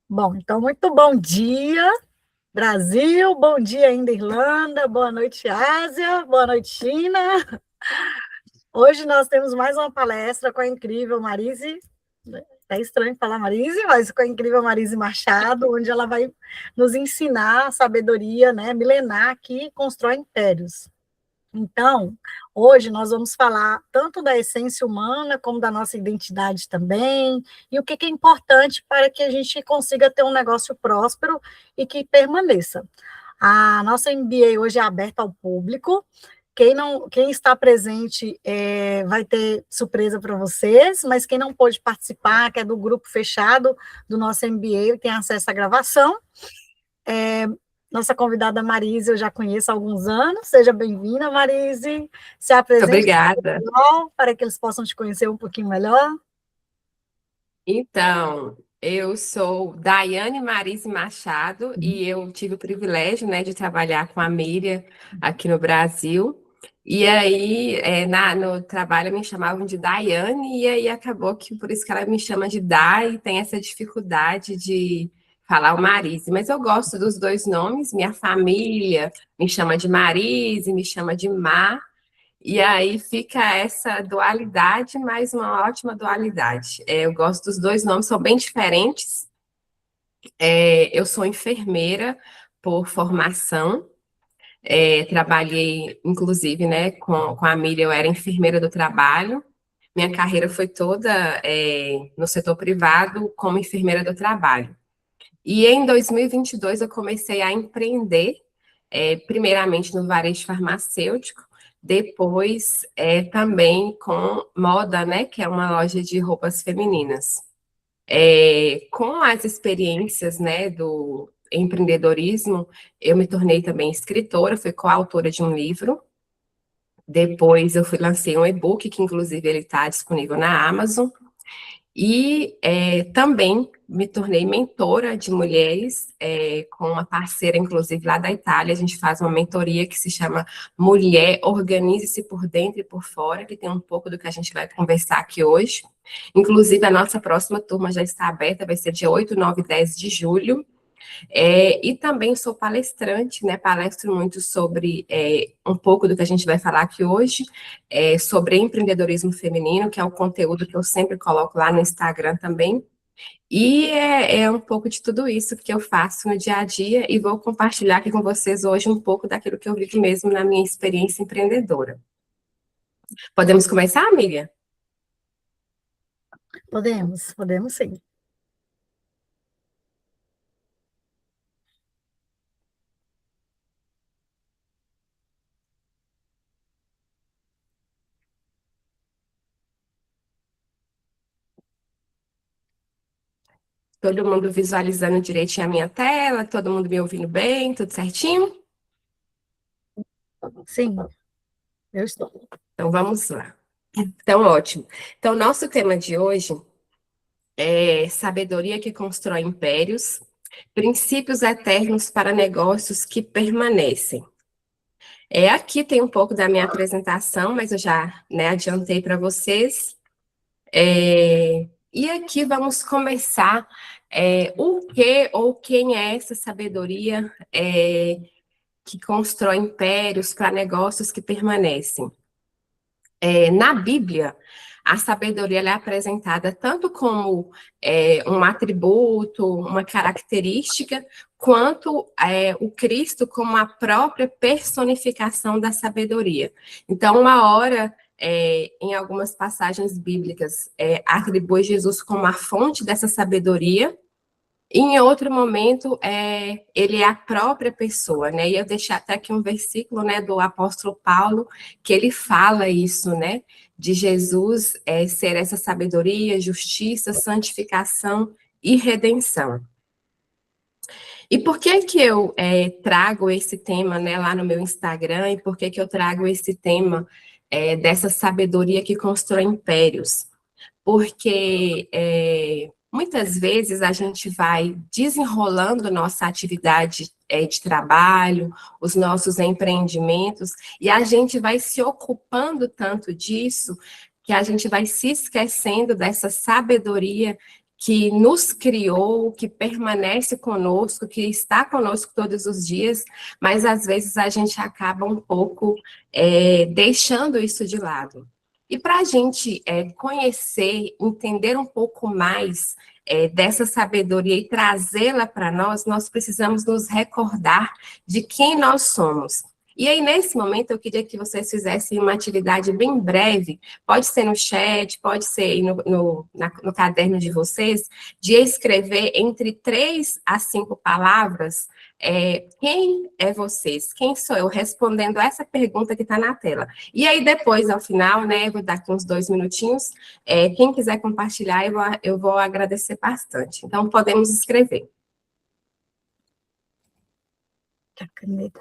Bom, então, muito bom dia, Brasil, bom dia ainda, Irlanda, boa noite, Ásia, boa noite, China. Hoje nós temos mais uma palestra com a incrível Marise, é estranho falar Marise, mas com a incrível Marise Machado, onde ela vai nos ensinar a sabedoria, né, milenar que constrói impérios. Então, hoje nós vamos falar tanto da essência humana, como da nossa identidade também, e o que é importante para que a gente consiga ter um negócio próspero e que permaneça. A nossa MBA hoje é aberta ao público. Quem está presente vai ter surpresa para vocês, mas quem não pôde participar, que é do grupo fechado do nosso MBA, tem acesso à gravação. Nossa convidada Marise, eu já conheço há alguns anos. Seja bem-vinda, Marise. Se Muito apresente obrigada. para que eles possam te conhecer um pouquinho melhor. Então, eu sou Daiane Marise Machado e eu tive o privilégio, né, de trabalhar com a Miriam aqui no Brasil. E aí, no trabalho, me chamavam de Daiane, e aí acabou que por isso que ela me chama de Dai, tem essa dificuldade de falar o Marise. Mas eu gosto dos dois nomes, minha família me chama de Marise, me chama de Má. E aí fica essa dualidade, mas uma ótima dualidade. Eu gosto dos dois nomes, são bem diferentes. Eu sou enfermeira por formação. Trabalhei, inclusive, né, com a Miriam, eu era enfermeira do trabalho. Minha carreira foi toda, no setor privado como enfermeira do trabalho. E em 2022 eu comecei a empreender, primeiramente no varejo farmacêutico, depois também com moda, né, que é uma loja de roupas femininas. Com as experiências, né, do empreendedorismo, eu me tornei também escritora, fui coautora de um livro. Depois eu lancei um e-book, que inclusive ele está disponível na Amazon. E também me tornei mentora de mulheres, com uma parceira, inclusive, lá da Itália. A gente faz uma mentoria que se chama Mulher Organize-se por Dentro e por Fora, que tem um pouco do que a gente vai conversar aqui hoje. Inclusive, a nossa próxima turma já está aberta, vai ser dia 8, 9 e 10 de julho. E também sou palestrante, né? Palestro muito sobre um pouco do que a gente vai falar aqui hoje, sobre empreendedorismo feminino, que é o conteúdo que eu sempre coloco lá no Instagram também. E é um pouco de tudo isso que eu faço no dia a dia e vou compartilhar aqui com vocês hoje um pouco daquilo que eu vivo mesmo na minha experiência empreendedora. Podemos começar, amiga? Podemos sim. Todo mundo visualizando direitinho a minha tela, todo mundo me ouvindo bem, tudo certinho? Sim, eu estou. Então vamos lá. Então, ótimo. Então, nosso tema de hoje é sabedoria que constrói impérios, princípios eternos para negócios que permanecem. Aqui tem um pouco da minha apresentação, mas eu já, né, adiantei para vocês. E aqui vamos começar o que ou quem é essa sabedoria que constrói impérios para negócios que permanecem. Na Bíblia, a sabedoria ela é apresentada tanto como um atributo, uma característica, quanto o Cristo como a própria personificação da sabedoria. Então, uma hora, em algumas passagens bíblicas, atribui Jesus como a fonte dessa sabedoria, e em outro momento, ele é a própria pessoa, né? E eu deixei até aqui um versículo, né, do apóstolo Paulo, que ele fala isso, né? De Jesus ser essa sabedoria, justiça, santificação e redenção. E por que que eu trago esse tema, né, lá no meu Instagram? E por que que eu trago esse tema dessa sabedoria que constrói impérios? Porque muitas vezes a gente vai desenrolando nossa atividade de trabalho, os nossos empreendimentos, e a gente vai se ocupando tanto disso que a gente vai se esquecendo dessa sabedoria que nos criou, que permanece conosco, que está conosco todos os dias, mas às vezes a gente acaba um pouco deixando isso de lado. E para a gente conhecer, entender um pouco mais dessa sabedoria e trazê-la para nós, nós precisamos nos recordar de quem nós somos. E aí, nesse momento, eu queria que vocês fizessem uma atividade bem breve, pode ser no chat, pode ser aí no caderno de vocês, de escrever entre 3 a 5 palavras, quem é vocês? Quem sou eu? Respondendo essa pergunta que está na tela. E aí, depois, ao final, né, vou dar aqui uns 2 minutinhos, quem quiser compartilhar, eu vou agradecer bastante. Então, podemos escrever. A caneta.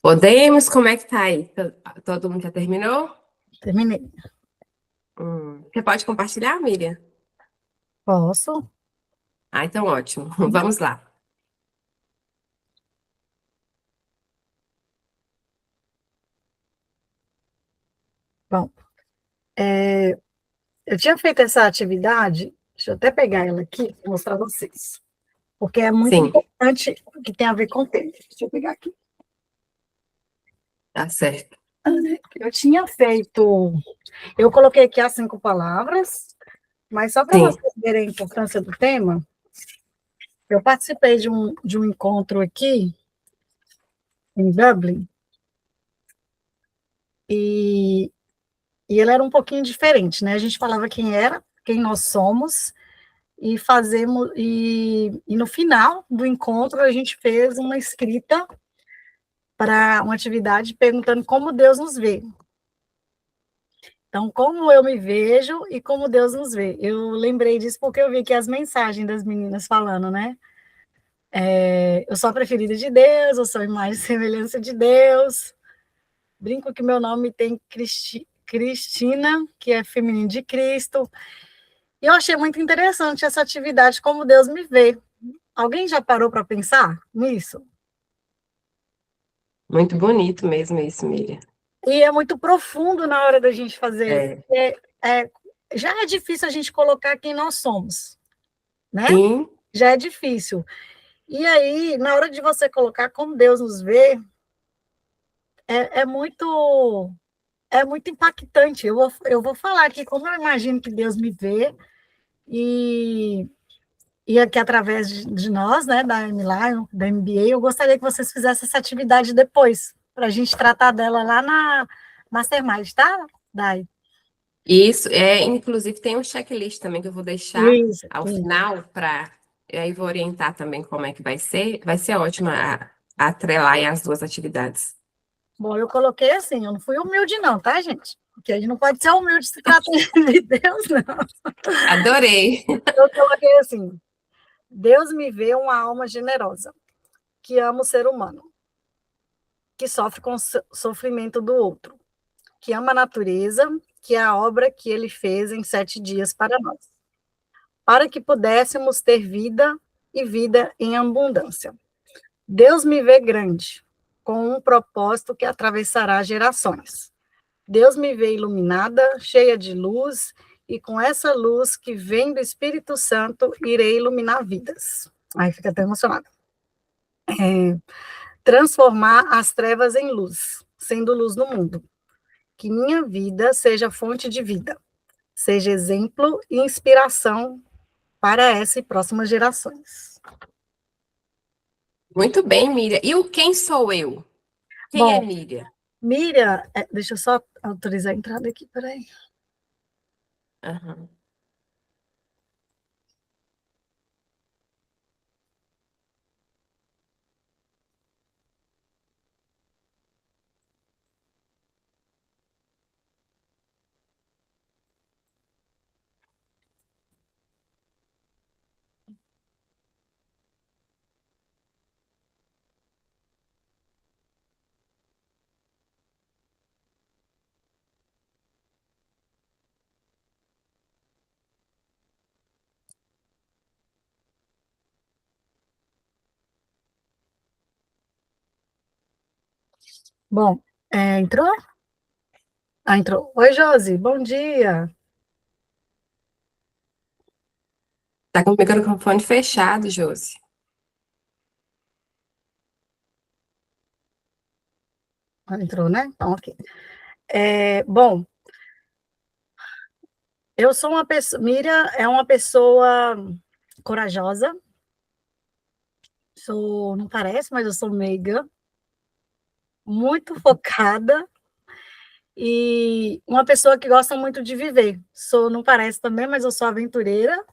Podemos? Como é que tá aí? Todo mundo já terminou? Terminei. Você pode compartilhar, Miriam? Posso? Ah, então ótimo. Vamos lá. Bom, eu tinha feito essa atividade, deixa eu até pegar ela aqui e mostrar para vocês, porque é muito Sim, importante, que tem a ver com o tema. Deixa eu pegar aqui. tá certo. Eu tinha feito, eu coloquei aqui as 5 palavras, mas só para Sim. vocês verem a importância do tema, eu participei de um encontro aqui em Dublin, e ele era um pouquinho diferente, né? A gente falava quem era, quem nós somos, e fazemos, e no final do encontro a gente fez uma escrita para uma atividade perguntando como Deus nos vê. Então, como eu me vejo e como Deus nos vê. Eu lembrei disso porque eu vi aqui as mensagens das meninas falando, né? Eu sou a preferida de Deus, eu sou a imagem e semelhança de Deus. Brinco que meu nome tem Cristina, que é feminino de Cristo. E eu achei muito interessante essa atividade, como Deus me vê. Alguém já parou para pensar nisso? Muito bonito mesmo isso, Miriam. E é muito profundo na hora da gente fazer. Já é difícil a gente colocar quem nós somos, né? Sim. Já é difícil. E aí, na hora de você colocar como Deus nos vê, é muito impactante. Eu vou falar aqui como eu imagino que Deus me vê, e aqui através de nós, né, da MLion, da MBA, eu gostaria que vocês fizessem essa atividade depois, para a gente tratar dela lá na Mastermind, tá, Dai? Isso, inclusive tem um checklist também que eu vou deixar Isso. ao final e aí vou orientar também como é que vai ser. Vai ser ótimo a atrelar as 2 atividades. Bom, eu coloquei assim, eu não fui humilde não, tá, gente? Porque a gente não pode ser humilde se tratando de Deus, não. Adorei. Eu coloquei assim, Deus me vê uma alma generosa, que ama o ser humano, que sofre com o sofrimento do outro, que ama a natureza, que é a obra que ele fez em 7 dias para nós, para que pudéssemos ter vida e vida em abundância. Deus me vê grande, com um propósito que atravessará gerações. Deus me vê iluminada, cheia de luz e com essa luz que vem do Espírito Santo, irei iluminar vidas. Aí fica até emocionada. Transformar as trevas em luz, sendo luz no mundo. Que minha vida seja fonte de vida, seja exemplo e inspiração para essa e próximas gerações. Muito bem, Miriam. E o quem sou eu? Quem é Bom, Miriam? Miriam, deixa eu só autorizar a entrada aqui, peraí. Aham. Bom, entrou? Ah, entrou. Oi, Josi, bom dia. Tá com o microfone fechado, Josi. Ah, entrou, né? Então, ok. Bom, eu sou uma pessoa. Miriam é uma pessoa corajosa. Não parece, mas eu sou meiga, muito focada e uma pessoa que gosta muito de viver. Não parece também, mas eu sou aventureira.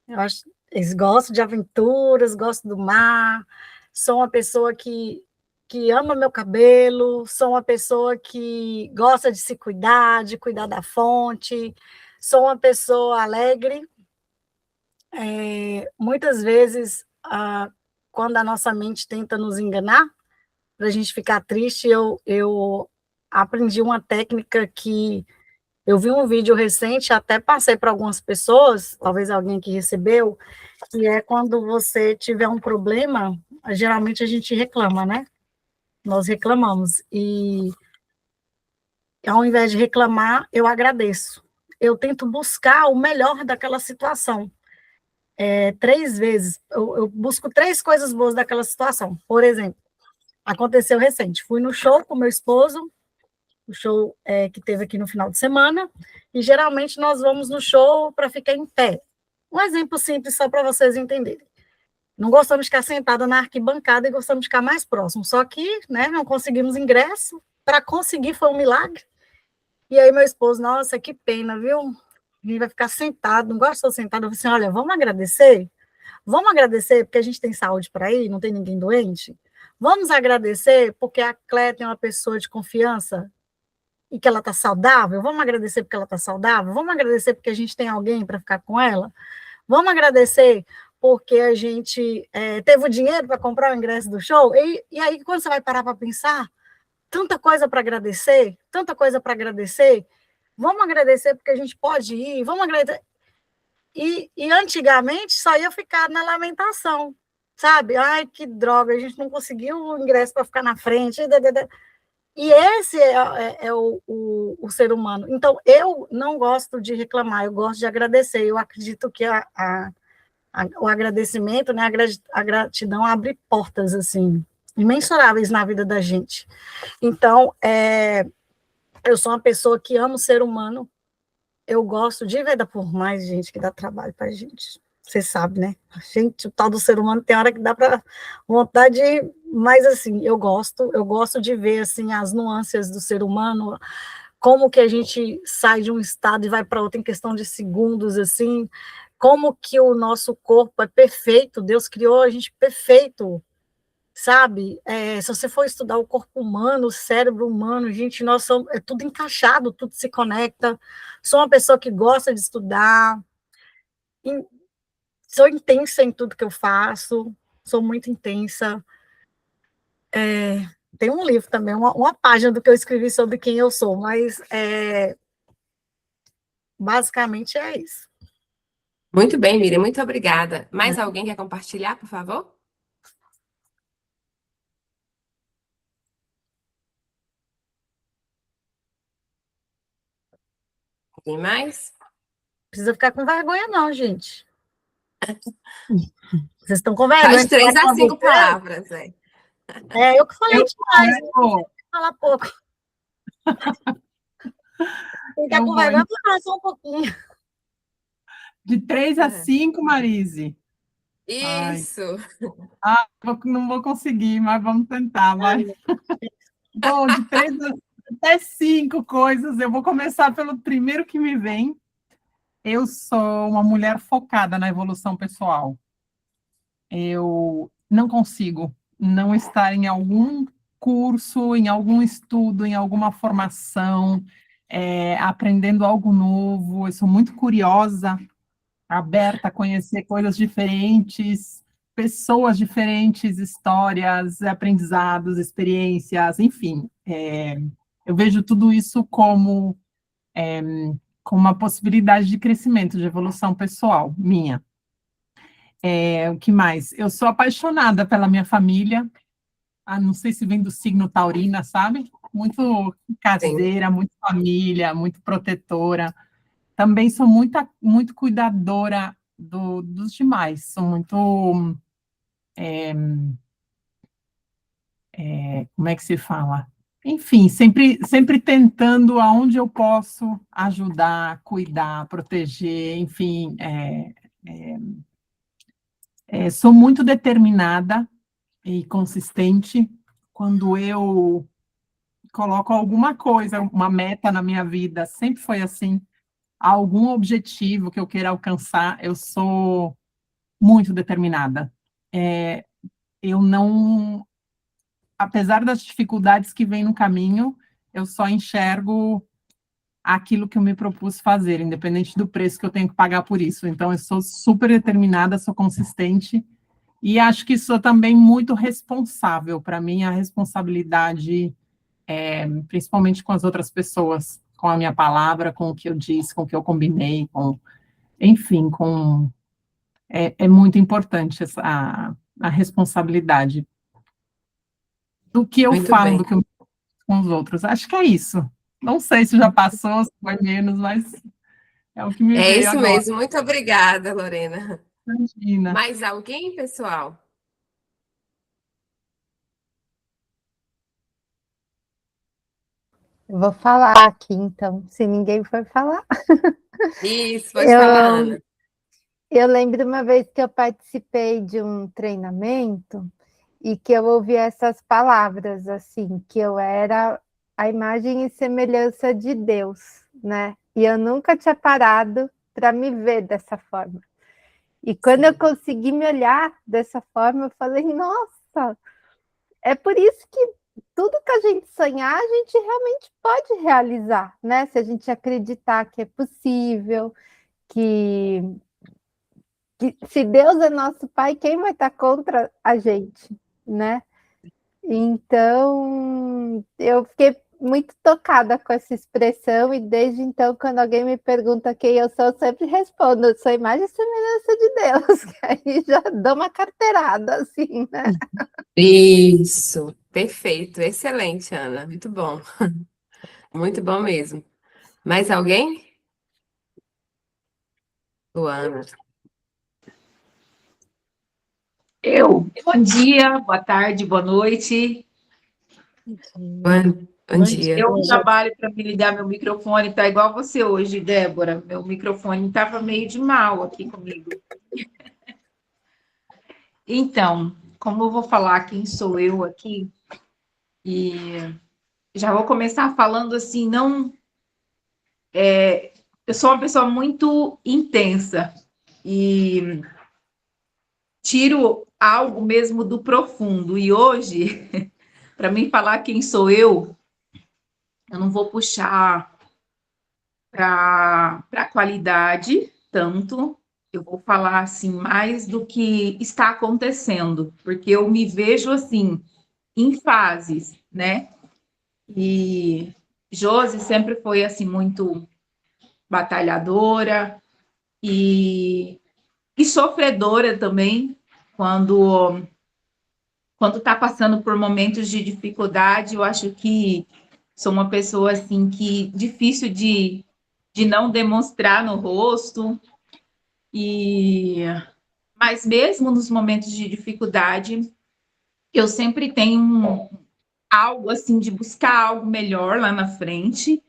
Eu acho, eles gostam de aventuras, gosto do mar. Sou uma pessoa que ama meu cabelo, sou uma pessoa que gosta de se cuidar, de cuidar da fonte. Sou uma pessoa alegre. Muitas vezes, quando a nossa mente tenta nos enganar, para a gente ficar triste, eu aprendi uma técnica que eu vi um vídeo recente, até passei para algumas pessoas, talvez alguém que recebeu, que é quando você tiver um problema, geralmente a gente reclama, né? Nós reclamamos. E ao invés de reclamar, eu agradeço. Eu tento buscar o melhor daquela situação. 3 vezes. Eu busco 3 coisas boas daquela situação. Por exemplo, aconteceu recente. Fui no show com meu esposo, o show que teve aqui no final de semana, e geralmente nós vamos no show para ficar em pé. Um exemplo simples só para vocês entenderem. Não gostamos de ficar sentada na arquibancada e gostamos de ficar mais próximo. Só que, né, não conseguimos ingresso. Para conseguir foi um milagre. E aí meu esposo, nossa, que pena, viu? A gente vai ficar sentado, não gosto de estar sentado. Eu falei assim, olha, vamos agradecer? Vamos agradecer porque a gente tem saúde para ir, não tem ninguém doente? Vamos agradecer porque a Cléia tem uma pessoa de confiança e que ela está saudável? Vamos agradecer porque ela está saudável? Vamos agradecer porque a gente tem alguém para ficar com ela? Vamos agradecer porque a gente teve o dinheiro para comprar o ingresso do show? E aí, quando você vai parar para pensar, tanta coisa para agradecer, tanta coisa para agradecer, vamos agradecer porque a gente pode ir, vamos agradecer. E antigamente só ia ficar na lamentação, sabe? Ai, que droga, a gente não conseguiu o ingresso para ficar na frente. E esse é o ser humano. Então, eu não gosto de reclamar, eu gosto de agradecer. Eu acredito que o agradecimento, né, a gratidão abre portas, assim, imensuráveis na vida da gente. Então, eu sou uma pessoa que ama o ser humano, eu gosto de ver, por mais gente que dá trabalho para a gente. Você sabe, né? A gente, o tal do ser humano tem hora que dá para vontade, mas assim, eu gosto de ver assim as nuances do ser humano, como que a gente sai de um estado e vai para outro em questão de segundos, assim, como que o nosso corpo é perfeito, Deus criou a gente perfeito, sabe? Se você for estudar o corpo humano, o cérebro humano, gente, nós somos, é tudo encaixado, tudo se conecta. Sou uma pessoa que gosta de estudar, sou intensa em tudo que eu faço, sou muito intensa. Tem um livro também, uma página do que eu escrevi sobre quem eu sou, mas basicamente é isso. Muito bem, Miriam, muito obrigada. Mais alguém quer compartilhar, por favor? Tem mais? precisa ficar com vergonha, não, gente. Vocês estão com Faz vergonha de de falar 3 a com a 5 besteira? palavras, é. É, eu que falei Eu demais, né? vou, Fala pouco. Ficar eu com vou. vergonha para falar só um pouquinho. De 3 a É. 5, Marise. Ai, Isso. não vou conseguir, mas vamos tentar, vai. Bom, de 3 até 5 coisas. Eu vou começar pelo primeiro que me vem. Eu sou uma mulher focada na evolução pessoal. Eu não consigo não estar em algum curso, em algum estudo, em alguma formação, aprendendo algo novo. Eu sou muito curiosa, aberta a conhecer coisas diferentes, pessoas diferentes, histórias, aprendizados, experiências, enfim. Eu vejo tudo isso como uma possibilidade de crescimento, de evolução pessoal minha. O que mais? Eu sou apaixonada pela minha família. Não sei se vem do signo taurina, sabe? Muito Sim. caseira, muito família, muito protetora. Também sou muito cuidadora dos demais. Sou muito, como é que se fala? Enfim, sempre tentando aonde eu posso ajudar, cuidar, proteger, enfim. Sou muito determinada e consistente quando eu coloco alguma coisa, uma meta na minha vida, sempre foi assim, algum objetivo que eu queira alcançar, eu sou muito determinada. Eu não, apesar das dificuldades que vêm no caminho, eu só enxergo aquilo que eu me propus fazer, independente do preço que eu tenho que pagar por isso. Então, eu sou super determinada, sou consistente, e acho que sou também muito responsável. Para mim, a responsabilidade, principalmente com as outras pessoas, com a minha palavra, com o que eu disse, com o que eu combinei, enfim, é muito importante a responsabilidade do que eu Muito falo, bem. do que eu com os outros. Acho que é isso. Não sei se já passou, se foi menos, mas é o que me É veio isso agora. mesmo. Muito obrigada, Lorena. Imagina. Mais alguém, pessoal? Eu vou falar aqui, então, se ninguém for falar. Isso, pode falar, Eu, Ana. eu lembro uma vez que eu participei de um treinamento e que eu ouvi essas palavras, assim, que eu era a imagem e semelhança de Deus, né? E eu nunca tinha parado para me ver dessa forma. E quando eu consegui me olhar dessa forma, eu falei, nossa, é por isso que tudo que a gente sonhar, a gente realmente pode realizar, né? Se a gente acreditar que é possível, que se Deus é nosso Pai, quem vai estar contra a gente, né? Então, eu fiquei muito tocada com essa expressão e desde então, quando alguém me pergunta quem eu sou, eu sempre respondo, eu sou imagem e semelhança de Deus, que aí já dou uma carteirada, assim, né? Isso, perfeito, excelente, Ana. Muito bom. Muito bom mesmo. Mais alguém? Luana. Bom dia, boa tarde, boa noite. Bom dia. Eu trabalho para me ligar meu microfone, tá igual você hoje, Débora. Meu microfone estava meio de mal aqui comigo. Então, como eu vou falar quem sou eu aqui, e já vou começar falando assim, não. Eu sou uma pessoa muito intensa e tiro algo mesmo do profundo. E hoje, para mim falar quem sou eu não vou puxar para a qualidade tanto, eu vou falar assim mais do que está acontecendo, porque eu me vejo assim em fases, né? E Josi sempre foi assim muito batalhadora e sofredora também quando está passando por momentos de dificuldade. Eu acho que sou uma pessoa assim que difícil de de não demonstrar no rosto. Mas mesmo nos momentos de dificuldade, eu sempre tenho algo assim de buscar algo melhor lá na frente,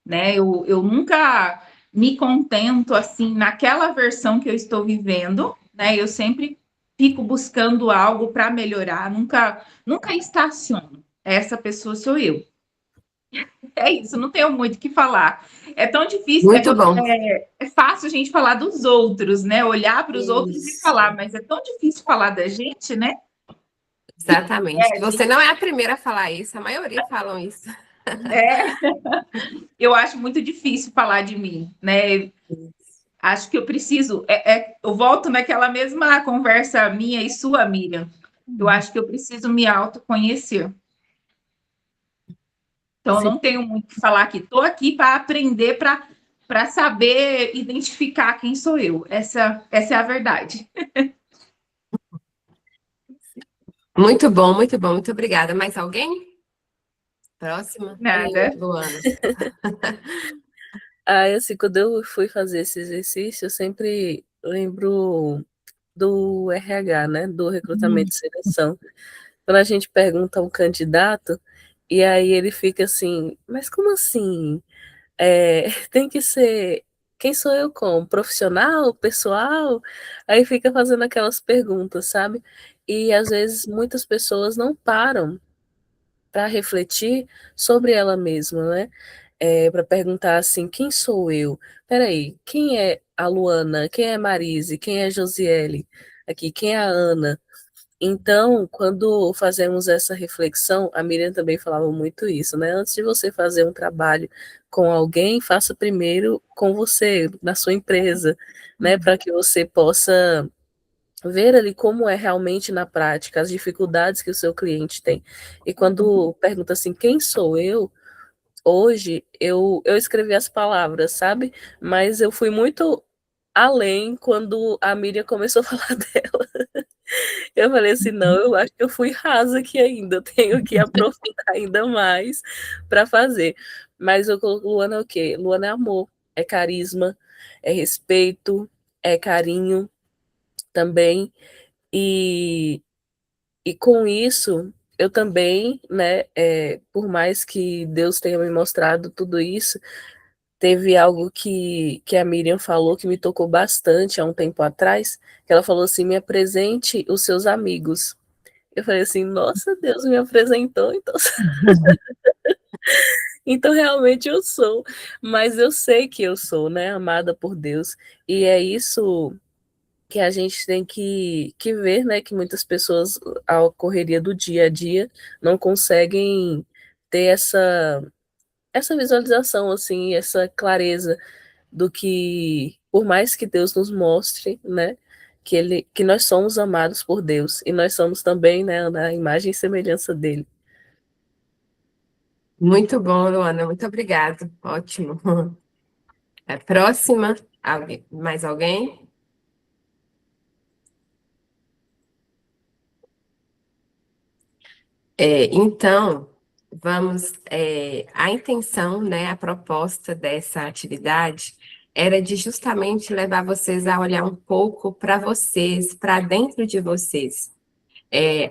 né? Eu nunca me contento assim naquela versão que eu estou vivendo, né? Eu sempre fico buscando algo para melhorar, nunca estaciono. Essa pessoa sou eu. É isso, não tenho muito o que falar. É tão difícil, Muito bom. é fácil a gente falar dos outros, né? Olhar para os outros e Isso, falar, mas é tão difícil falar da gente, né? exatamente. Você não é a primeira a falar isso, a maioria falam isso. Eu acho muito difícil falar de mim, né? Acho que eu preciso. Eu volto naquela mesma conversa minha e sua, Miriam. Eu acho que eu preciso me autoconhecer. Então, eu Sim. não tenho muito o que falar aqui. Estou aqui para aprender, para saber identificar quem sou eu. Essa é a verdade. Muito bom, muito bom. Muito obrigada. Mais alguém? Próxima? Nada. Luana. Aí, assim, quando eu fui fazer esse exercício, eu sempre lembro do RH, né? Do recrutamento e seleção. Quando a gente pergunta a um candidato, e aí ele fica assim, mas como assim? Tem que ser. Quem sou eu como? Profissional? Pessoal? Aí fica fazendo aquelas perguntas, sabe? E às vezes muitas pessoas não param para refletir sobre ela mesma, né? Para perguntar assim, quem sou eu? Peraí, quem é a Luana? Quem é a Marise? Quem é a Josiele? Aqui, quem é a Ana? Então, quando fazemos essa reflexão, a Miriam também falava muito isso, né? Antes de você fazer um trabalho com alguém, faça primeiro com você, na sua empresa, né? Para que você possa ver ali como é realmente na prática, as dificuldades que o seu cliente tem. E quando pergunta assim, quem sou eu? Hoje eu escrevi as palavras, sabe? Mas eu fui muito além quando a Miriam começou a falar dela. Eu falei assim, não, eu acho que eu fui rasa aqui ainda, eu tenho que aprofundar ainda mais para fazer. Mas eu coloco Luana é o quê? Luana é amor, é carisma, é respeito, é carinho também. E, e com isso, eu também, né, por mais que Deus tenha me mostrado tudo isso, teve algo que a Miriam falou que me tocou bastante há um tempo atrás, que ela falou assim, me apresente os seus amigos. Eu falei assim, nossa, Deus me apresentou, então, então realmente eu sou, mas eu sei que eu sou, né, amada por Deus, e é isso que a gente tem que ver, né, que muitas pessoas, a correria do dia a dia, não conseguem ter essa visualização, assim, essa clareza do que, por mais que Deus nos mostre, né, que nós somos amados por Deus, e nós somos também, né, na imagem e semelhança dele. Muito bom, Luana. Muito obrigada. Ótimo. Próxima. Mais alguém? Então, vamos. A intenção, né, a proposta dessa atividade era de justamente levar vocês a olhar um pouco para vocês, para dentro de vocês.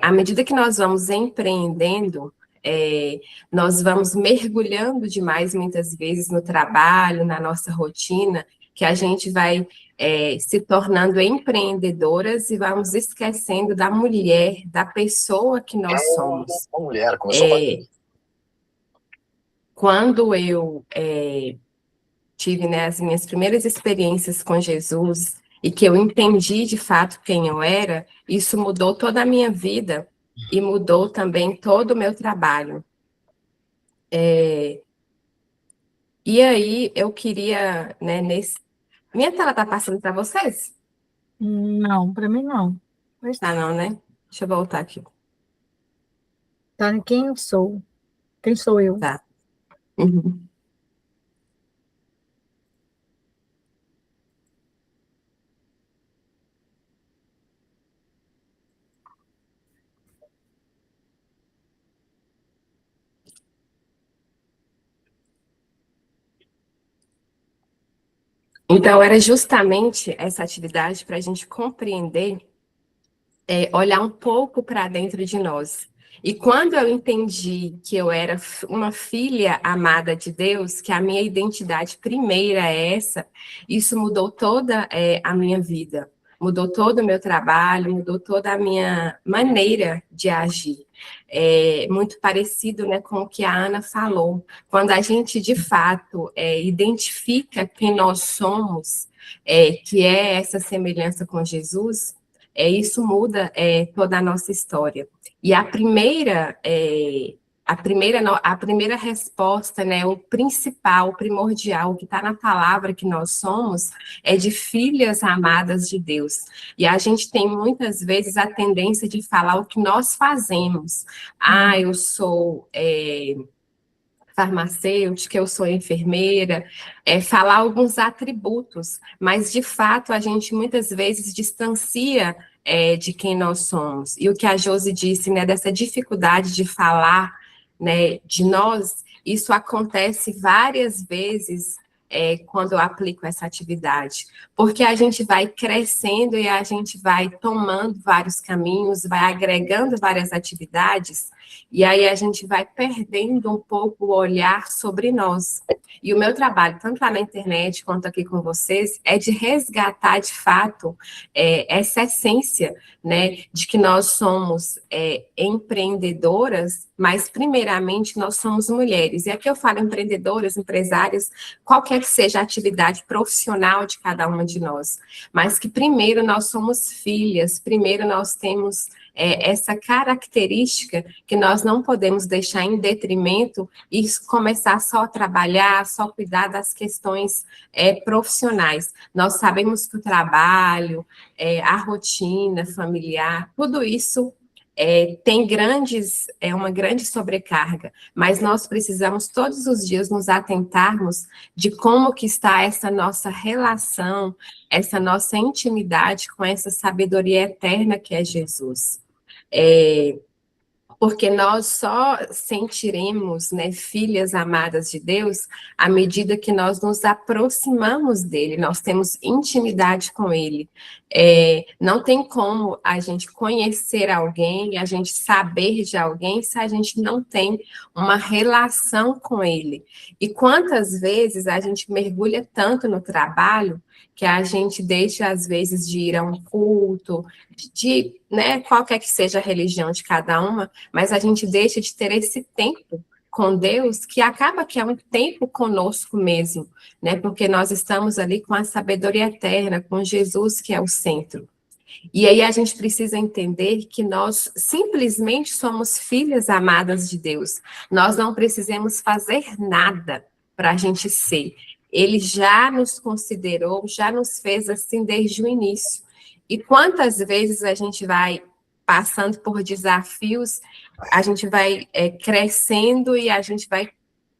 À medida que nós vamos empreendendo, nós vamos mergulhando demais, muitas vezes, no trabalho, na nossa rotina, que a gente vai se tornando empreendedoras e vamos esquecendo da mulher, da pessoa que nós somos. Uma mulher começou Quando eu tive, né, as minhas primeiras experiências com Jesus e que eu entendi de fato quem eu era, isso mudou toda a minha vida e mudou também todo o meu trabalho. E aí eu queria, né, Minha tela tá passando para vocês? Não, para mim não. Mas Tá não, né? Deixa eu voltar aqui. tá em quem eu sou? Quem sou eu? Tá. Uhum. Então, era justamente essa atividade para a gente compreender, olhar um pouco para dentro de nós. E quando eu entendi que eu era uma filha amada de Deus, que a minha identidade primeira é essa, isso mudou toda a minha vida, mudou todo o meu trabalho, mudou toda a minha maneira de agir. É muito parecido, né, com o que a Ana falou. Quando a gente, de fato, identifica quem nós somos, que é essa semelhança com Jesus, isso muda toda a nossa história. E a primeira resposta, né, o principal, o primordial, o que está na palavra que nós somos, é de filhas amadas de Deus. E a gente tem muitas vezes a tendência de falar o que nós fazemos. Ah, eu sou farmacêutica, eu sou enfermeira, falar alguns atributos, mas de fato a gente muitas vezes distancia de quem nós somos. E o que a Josi disse, né, dessa dificuldade de falar, né, de nós, isso acontece várias vezes quando eu aplico essa atividade, porque a gente vai crescendo e a gente vai tomando vários caminhos, vai agregando várias atividades, e aí a gente vai perdendo um pouco o olhar sobre nós. E o meu trabalho, tanto lá na internet quanto aqui com vocês, é de resgatar, de fato, essa essência, né, de que nós somos empreendedoras, mas, primeiramente, nós somos mulheres. E aqui eu falo empreendedoras, empresárias, qualquer que seja a atividade profissional de cada uma de nós, mas que, primeiro, nós somos filhas, primeiro, nós temos essa característica que nós não podemos deixar em detrimento e começar só a trabalhar, só cuidar das questões profissionais. Nós sabemos que o trabalho, a rotina familiar, tudo isso tem uma grande sobrecarga, mas nós precisamos todos os dias nos atentarmos de como que está essa nossa relação, essa nossa intimidade com essa sabedoria eterna que é Jesus. Porque nós só sentiremos, né, filhas amadas de Deus à medida que nós nos aproximamos dele, nós temos intimidade com ele. Não tem como a gente conhecer alguém, a gente saber de alguém, se a gente não tem uma relação com ele. E quantas vezes a gente mergulha tanto no trabalho que a gente deixa, às vezes, de ir a um culto, né, qualquer que seja a religião de cada uma, mas a gente deixa de ter esse tempo com Deus, que acaba que é um tempo conosco mesmo, né, porque nós estamos ali com a sabedoria eterna, com Jesus, que é o centro. E aí a gente precisa entender que nós simplesmente somos filhas amadas de Deus. Nós não precisamos fazer nada para a gente ser. Ele já nos considerou, já nos fez assim desde o início. E quantas vezes a gente vai passando por desafios, a gente vai crescendo e a gente vai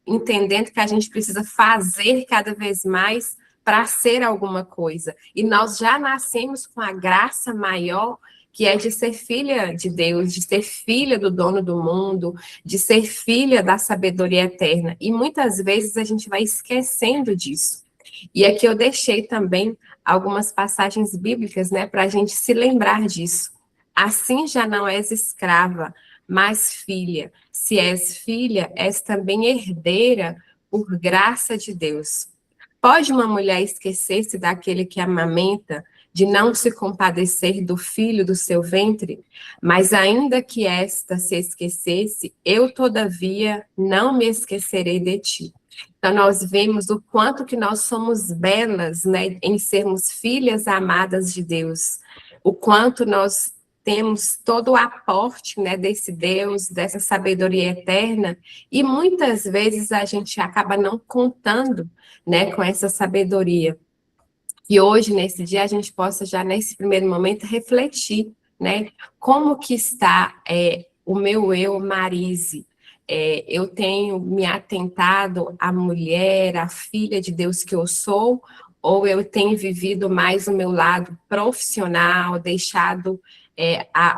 entendendo que a gente precisa fazer cada vez mais para ser alguma coisa. E nós já nascemos com a graça maior, que é de ser filha de Deus, de ser filha do dono do mundo, de ser filha da sabedoria eterna. E muitas vezes a gente vai esquecendo disso. E aqui eu deixei também algumas passagens bíblicas, né, para a gente se lembrar disso. Assim já não és escrava, mas filha. Se és filha, és também herdeira por graça de Deus. Pode uma mulher esquecer-se daquele que amamenta, de não se compadecer do filho do seu ventre? Mas ainda que esta se esquecesse, eu, todavia, não me esquecerei de ti. Então, nós vemos o quanto que nós somos belas, né, em sermos filhas amadas de Deus, o quanto nós temos todo o aporte, né, desse Deus, dessa sabedoria eterna, e muitas vezes a gente acaba não contando, né, com essa sabedoria. E hoje, nesse dia, a gente possa já, nesse primeiro momento, refletir, né, como que está o meu eu, Marise. Eu tenho me atentado à mulher, à filha de Deus que eu sou, ou eu tenho vivido mais o meu lado profissional, deixado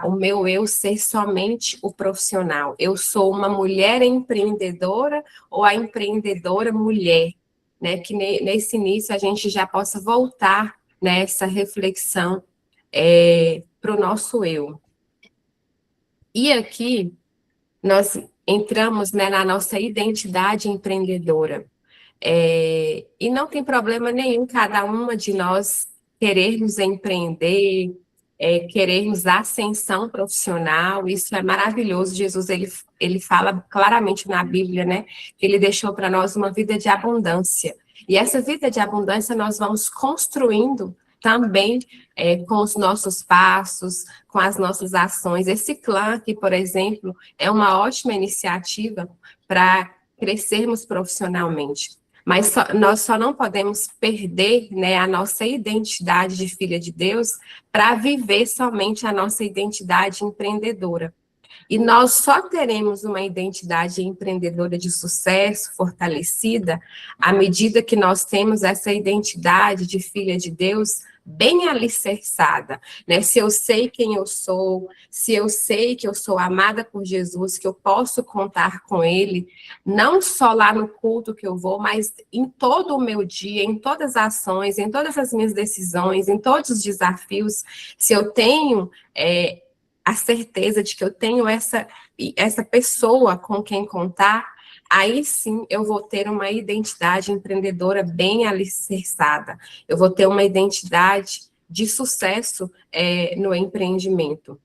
o meu eu ser somente o profissional? Eu sou uma mulher empreendedora ou a empreendedora mulher? né, que nesse início a gente já possa voltar nessa reflexão para o nosso eu. E aqui nós entramos, né, na nossa identidade empreendedora. E não tem problema nenhum cada uma de nós querermos empreender, querermos ascensão profissional, isso é maravilhoso. Jesus, ele fala claramente na Bíblia, né, que ele deixou para nós uma vida de abundância. E essa vida de abundância nós vamos construindo também com os nossos passos, com as nossas ações. Esse clã aqui, por exemplo, é uma ótima iniciativa para crescermos profissionalmente. Mas nós só não podemos perder, né, a nossa identidade de filha de Deus para viver somente a nossa identidade empreendedora. E nós só teremos uma identidade empreendedora de sucesso, fortalecida, à medida que nós temos essa identidade de filha de Deus bem alicerçada, né? Se eu sei quem eu sou, se eu sei que eu sou amada por Jesus, que eu posso contar com Ele, não só lá no culto que eu vou, mas em todo o meu dia, em todas as ações, em todas as minhas decisões, em todos os desafios, se eu tenho a certeza de que eu tenho essa pessoa com quem contar, aí sim eu vou ter uma identidade empreendedora bem alicerçada. Eu vou ter uma identidade de sucesso no empreendimento.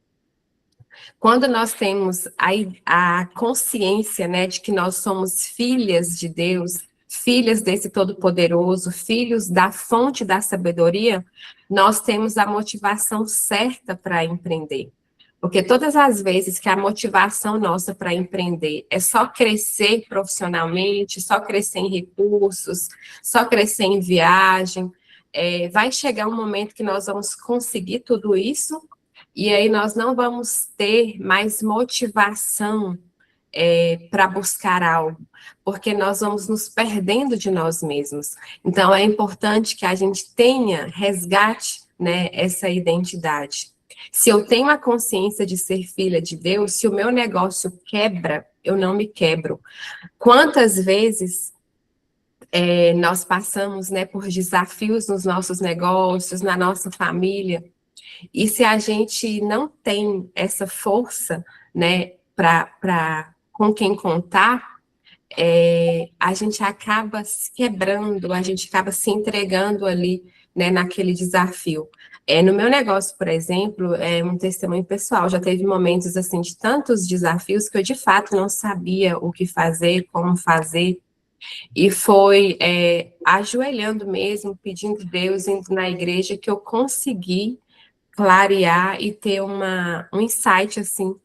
Quando nós temos a consciência, né, de que nós somos filhas de Deus, filhas desse Todo-Poderoso, filhos da fonte da sabedoria, nós temos a motivação certa para empreender. Porque todas as vezes que a motivação nossa para empreender é só crescer profissionalmente, só crescer em recursos, só crescer em viagem, vai chegar um momento que nós vamos conseguir tudo isso e aí nós não vamos ter mais motivação para buscar algo, porque nós vamos nos perdendo de nós mesmos. Então, é importante que a gente resgate, né, essa identidade. Se eu tenho a consciência de ser filha de Deus, se o meu negócio quebra, eu não me quebro. Quantas vezes nós passamos, né, por desafios nos nossos negócios, na nossa família, e se a gente não tem essa força, né, com quem contar, a gente acaba se quebrando, a gente acaba se entregando ali, né, naquele desafio. No meu negócio, por exemplo, é um testemunho pessoal, já teve momentos assim de tantos desafios que eu de fato não sabia o que fazer, como fazer, e foi ajoelhando mesmo, pedindo a Deus, indo na igreja, que eu consegui clarear e ter um insight assim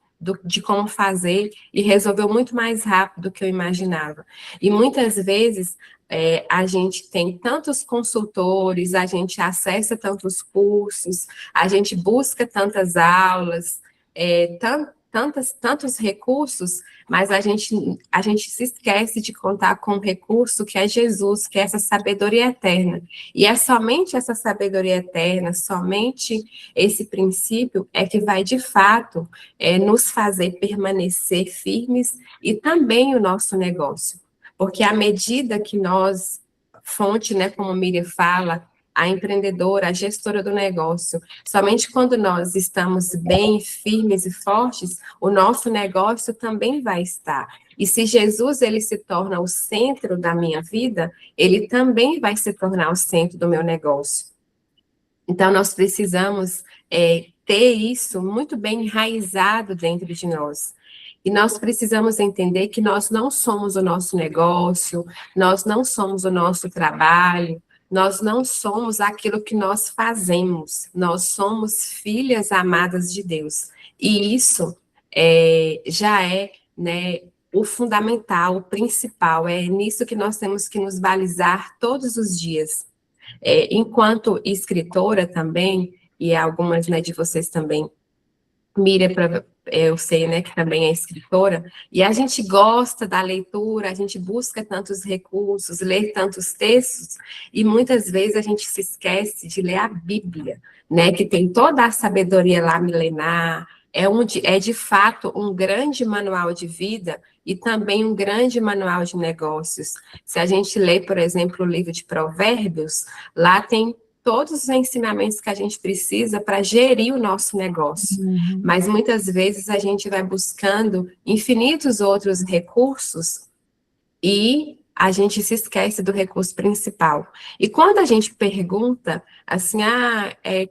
de como fazer, e resolveu muito mais rápido do que eu imaginava. E muitas vezes a gente tem tantos consultores, a gente acessa tantos cursos, a gente busca tantas aulas, tantos recursos, mas a gente se esquece de contar com um recurso que é Jesus, que é essa sabedoria eterna. E é somente essa sabedoria eterna, somente esse princípio é que vai, de fato, nos fazer permanecer firmes e também o nosso negócio. Porque à medida que nós, fonte, né, como a Miriam fala, a empreendedora, a gestora do negócio, somente quando nós estamos bem, firmes e fortes, o nosso negócio também vai estar. E se Jesus, ele se torna o centro da minha vida, ele também vai se tornar o centro do meu negócio. Então, nós precisamos ter isso muito bem enraizado dentro de nós. E nós precisamos entender que nós não somos o nosso negócio, nós não somos o nosso trabalho, nós não somos aquilo que nós fazemos, nós somos filhas amadas de Deus. E isso já né, o fundamental, o principal, é nisso que nós temos que nos balizar todos os dias. Enquanto escritora também, e algumas, né, de vocês também, Miriam, eu sei, né, que também é escritora, e a gente gosta da leitura, a gente busca tantos recursos, ler tantos textos, e muitas vezes a gente se esquece de ler a Bíblia, né, que tem toda a sabedoria lá milenar, é de fato um grande manual de vida e também um grande manual de negócios. Se a gente lê, por exemplo, o livro de Provérbios, lá tem todos os ensinamentos que a gente precisa para gerir o nosso negócio. Mas muitas vezes a gente vai buscando infinitos outros recursos e a gente se esquece do recurso principal. E quando a gente pergunta assim,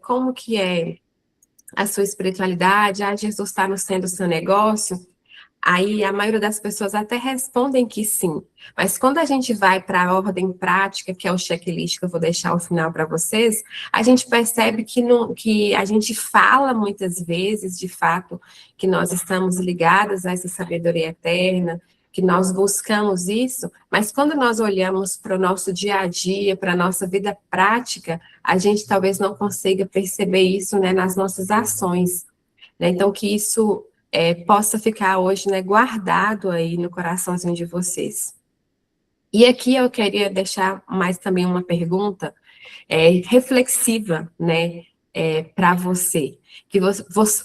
como que é a sua espiritualidade? Jesus está no centro do seu negócio? Aí a maioria das pessoas até respondem que sim, mas quando a gente vai para a ordem prática, que é o checklist que eu vou deixar ao final para vocês, a gente percebe que a gente fala muitas vezes, de fato, que nós estamos ligadas a essa sabedoria eterna, que nós buscamos isso, mas quando nós olhamos para o nosso dia a dia, para a nossa vida prática, a gente talvez não consiga perceber isso, né, nas nossas ações, né? Então, que isso possa ficar hoje, né, guardado aí no coraçãozinho de vocês. E aqui eu queria deixar mais também uma pergunta reflexiva, né, para você.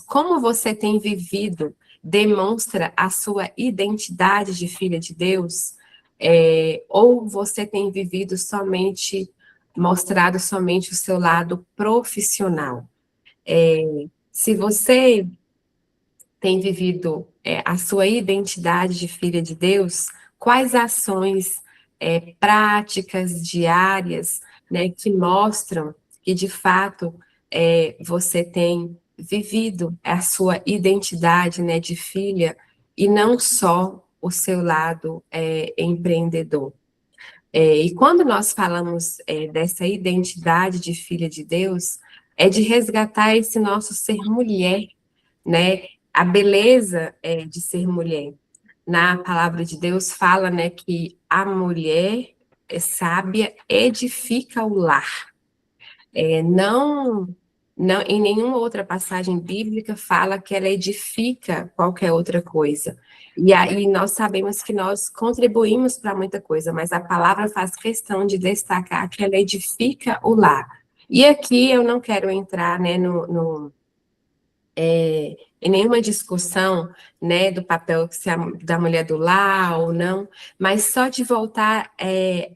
Como você tem vivido demonstra a sua identidade de filha de Deus, ou você tem vivido mostrado somente o seu lado profissional? Se você tem vivido a sua identidade de filha de Deus, quais ações práticas, diárias, né, que mostram que, de fato, você tem vivido a sua identidade, né, de filha, e não só o seu lado empreendedor. E quando nós falamos dessa identidade de filha de Deus, é de resgatar esse nosso ser mulher, né? A beleza de ser mulher. Na palavra de Deus fala, né, que a mulher sábia edifica o lar. Não, em nenhuma outra passagem bíblica fala que ela edifica qualquer outra coisa. E aí nós sabemos que nós contribuímos para muita coisa, mas a palavra faz questão de destacar que ela edifica o lar. E aqui eu não quero entrar, né, em nenhuma discussão, né, do papel da mulher do lar ou não, mas só de voltar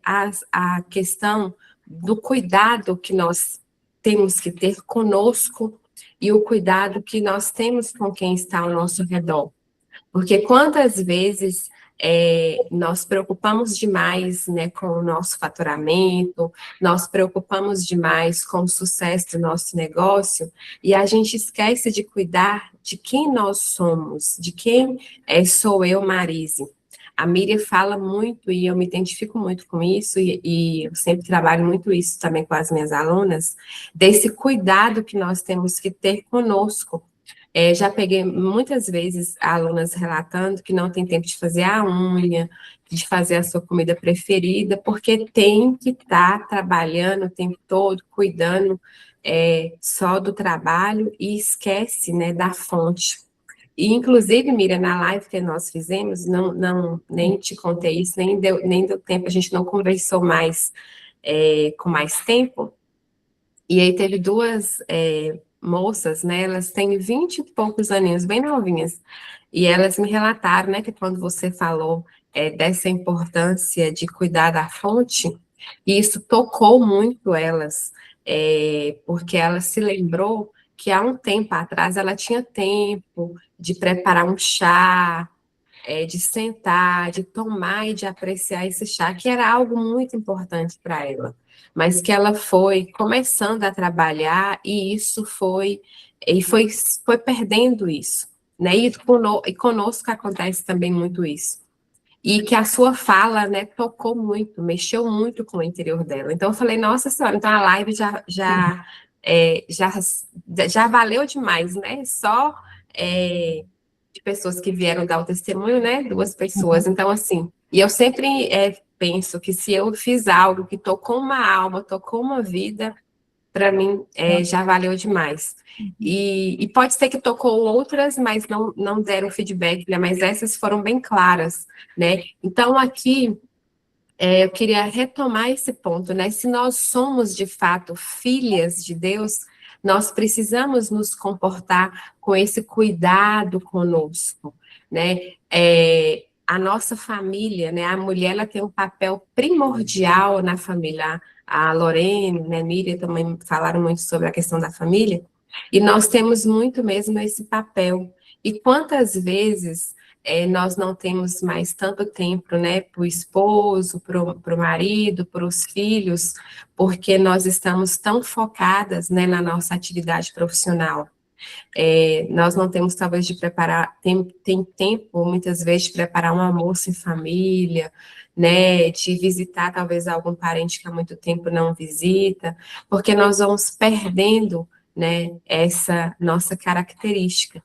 à questão do cuidado que nós temos que ter conosco e o cuidado que nós temos com quem está ao nosso redor. Porque quantas vezes nós preocupamos demais, né, com o nosso faturamento, nós preocupamos demais com o sucesso do nosso negócio, e a gente esquece de cuidar de quem nós somos, de quem sou eu, Marise. A Miriam fala muito, e eu me identifico muito com isso, e eu sempre trabalho muito isso também com as minhas alunas, desse cuidado que nós temos que ter conosco. Já peguei muitas vezes alunas relatando que não tem tempo de fazer a unha, de fazer a sua comida preferida, porque tem que estar trabalhando o tempo todo, cuidando só do trabalho e esquece, né, da fonte. E, inclusive, Miriam, na live que nós fizemos, nem te contei isso, nem deu tempo, a gente não conversou mais com mais tempo. E aí teve duas moças, né, elas têm 20 e poucos aninhos, bem novinhas, e elas me relataram, né, que quando você falou dessa importância de cuidar da fonte, e isso tocou muito elas, porque ela se lembrou que há um tempo atrás ela tinha tempo de preparar um chá, de sentar, de tomar e de apreciar esse chá, que era algo muito importante para ela, mas que ela foi começando a trabalhar e isso foi perdendo isso, né? E conosco acontece também muito isso. E que a sua fala, né, tocou muito, mexeu muito com o interior dela. Então eu falei, nossa senhora, então a live já valeu demais, né? Só de pessoas que vieram dar o testemunho, né? 2 pessoas. Então, assim, e eu sempre penso que se eu fiz algo que tocou uma alma, tocou uma vida, para mim já valeu demais. E pode ser que tocou outras, mas não deram feedback, né? Mas essas foram bem claras, né? Então, aqui, eu queria retomar esse ponto, né? Se nós somos, de fato, filhas de Deus, nós precisamos nos comportar com esse cuidado conosco, né? A nossa família, né? A mulher, ela tem um papel primordial na família. A Lorene, né, Miriam também falaram muito sobre a questão da família, e nós temos muito mesmo esse papel. E quantas vezes nós não temos mais tanto tempo, né, para o esposo, para o marido, para os filhos, porque nós estamos tão focadas, né, na nossa atividade profissional. Nós não temos, talvez, de preparar, tem tempo, muitas vezes, de preparar um almoço em família, né, de visitar, talvez, algum parente que há muito tempo não visita, porque nós vamos perdendo, né, essa nossa característica.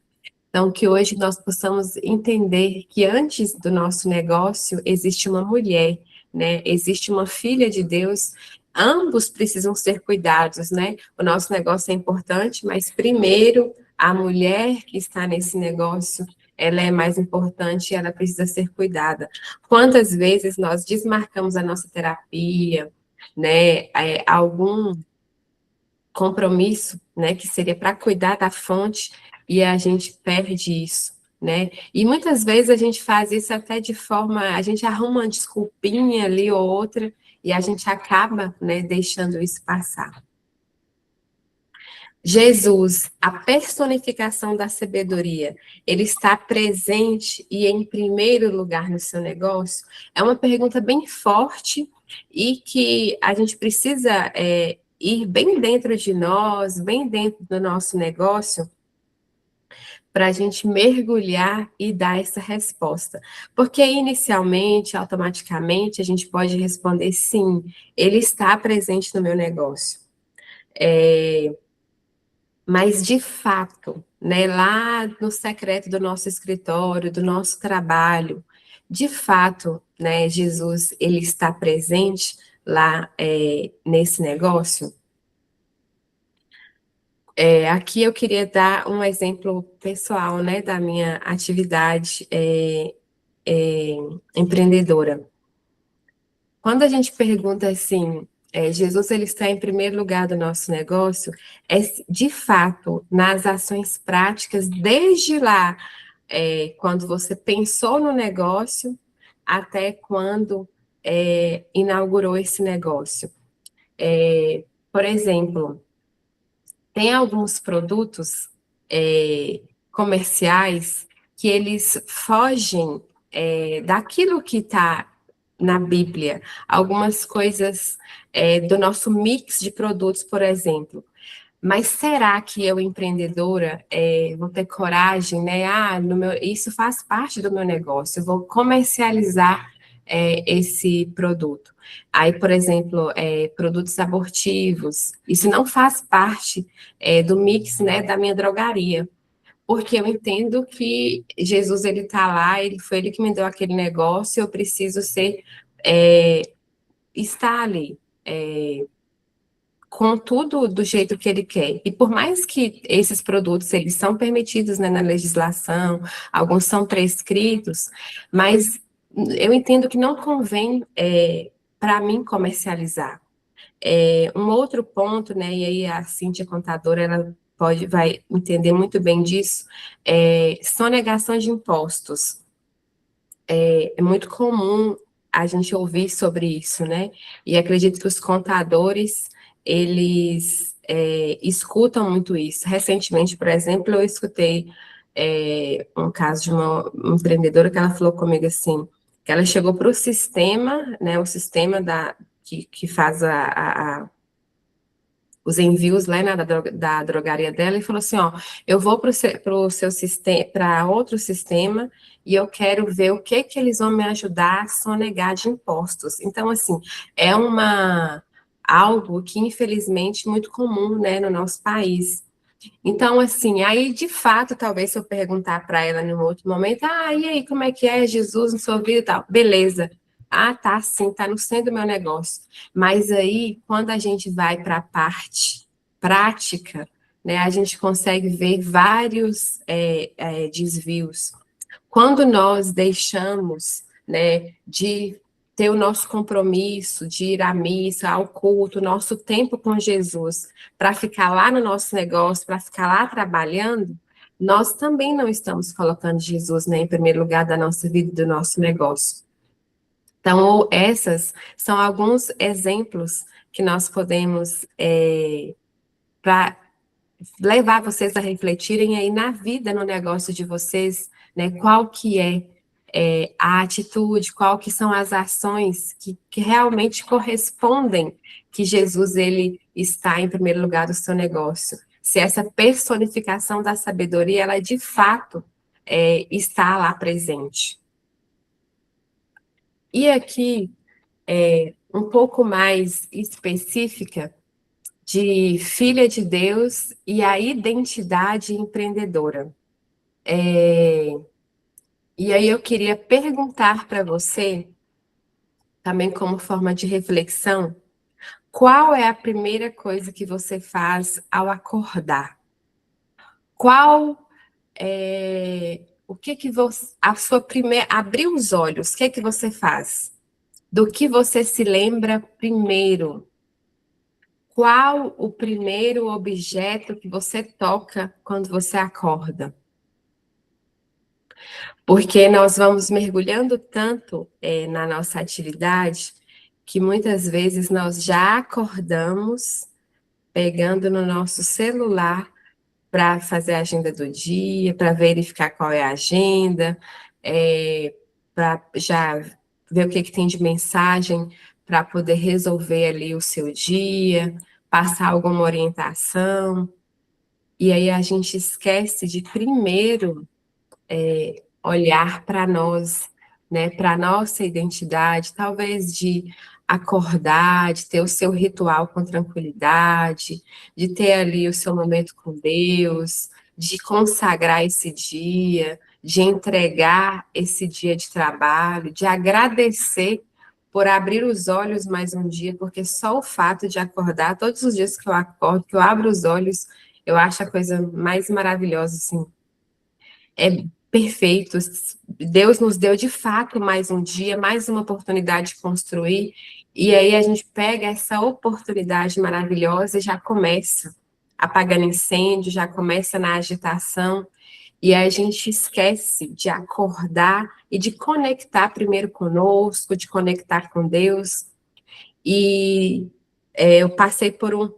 Então, que hoje nós possamos entender que antes do nosso negócio existe uma mulher, né? Existe uma filha de Deus, ambos precisam ser cuidados, né? O nosso negócio é importante, mas primeiro a mulher que está nesse negócio, ela é mais importante e ela precisa ser cuidada. Quantas vezes nós desmarcamos a nossa terapia, né? Algum compromisso, né, que seria para cuidar da fonte, e a gente perde isso, né? E muitas vezes a gente faz isso até de forma, a gente arruma uma desculpinha ali ou outra, e a gente acaba, né, deixando isso passar. Jesus, a personificação da sabedoria, ele está presente e em primeiro lugar no seu negócio? É uma pergunta bem forte e que a gente precisa ir bem dentro de nós, bem dentro do nosso negócio, para a gente mergulhar e dar essa resposta. Porque inicialmente, automaticamente, a gente pode responder sim, ele está presente no meu negócio. Mas, de fato, né, lá no secreto do nosso escritório, do nosso trabalho, de fato, né, Jesus, ele está presente lá nesse negócio? Aqui eu queria dar um exemplo pessoal, né, da minha atividade empreendedora. Quando a gente pergunta assim, Jesus ele está em primeiro lugar do nosso negócio, de fato, nas ações práticas, desde lá, quando você pensou no negócio, até quando inaugurou esse negócio. Por exemplo, tem alguns produtos comerciais que eles fogem daquilo que está na Bíblia, algumas coisas do nosso mix de produtos, por exemplo. Mas será que eu, empreendedora, vou ter coragem, né? Isso faz parte do meu negócio, eu vou comercializar esse produto. Aí, por exemplo, produtos abortivos, isso não faz parte do mix, né, da minha drogaria. Porque eu entendo que Jesus, ele está lá, foi ele que me deu aquele negócio, eu preciso estar ali, com tudo do jeito que ele quer. E por mais que esses produtos, eles são permitidos, né, na legislação, alguns são prescritos, mas eu entendo que não convém para mim comercializar. Um outro ponto, né, e aí a Cíntia contadora, ela vai entender muito bem disso, sonegação de impostos. É muito comum a gente ouvir sobre isso, né? E acredito que os contadores, eles escutam muito isso. Recentemente, por exemplo, eu escutei um caso de uma empreendedora que ela falou comigo assim, que ela chegou para o sistema, né, o sistema que faz os envios lá, né, da drogaria dela, e falou assim, ó, eu vou para o seu sistema, para outro sistema, e eu quero ver o que eles vão me ajudar a sonegar de impostos. Então, assim, é algo que, infelizmente, muito comum, né, no nosso país. Então, assim, aí, de fato, talvez se eu perguntar para ela em um outro momento, e aí, como é que é Jesus na sua vida e tal? Beleza. Tá, sim, tá no centro do meu negócio. Mas aí, quando a gente vai para a parte prática, né, a gente consegue ver vários desvios. Quando nós deixamos, né, de ter o nosso compromisso de ir à missa, ao culto, nosso tempo com Jesus, para ficar lá no nosso negócio, para ficar lá trabalhando, nós também não estamos colocando Jesus, né, em primeiro lugar da nossa vida e do nosso negócio. Então, essas são alguns exemplos que nós podemos para levar vocês a refletirem aí na vida, no negócio de vocês, né, qual que é a atitude, qual que são as ações que realmente correspondem que Jesus, ele está em primeiro lugar do seu negócio. Se essa personificação da sabedoria, ela de fato está lá presente. E aqui, um pouco mais específica, de filha de Deus e a identidade empreendedora. E aí eu queria perguntar para você, também como forma de reflexão, qual é a primeira coisa que você faz ao acordar? O que você, a sua primeira, abrir os olhos, o que você faz? Do que você se lembra primeiro? Qual o primeiro objeto que você toca quando você acorda? Porque nós vamos mergulhando tanto na nossa atividade que muitas vezes nós já acordamos pegando no nosso celular para fazer a agenda do dia, para verificar qual é a agenda, para já ver o que tem de mensagem para poder resolver ali o seu dia, passar alguma orientação. E aí a gente esquece de primeiro olhar para nós, né, para a nossa identidade, talvez de acordar, de ter o seu ritual com tranquilidade, de ter ali o seu momento com Deus, de consagrar esse dia, de entregar esse dia de trabalho, de agradecer por abrir os olhos mais um dia, porque só o fato de acordar, todos os dias que eu acordo, que eu abro os olhos, eu acho a coisa mais maravilhosa, assim. É perfeito. Deus nos deu de fato mais um dia, mais uma oportunidade de construir, e aí a gente pega essa oportunidade maravilhosa e já começa apagando incêndio, já começa na agitação, e aí a gente esquece de acordar e de conectar primeiro conosco, de conectar com Deus. E eu passei por um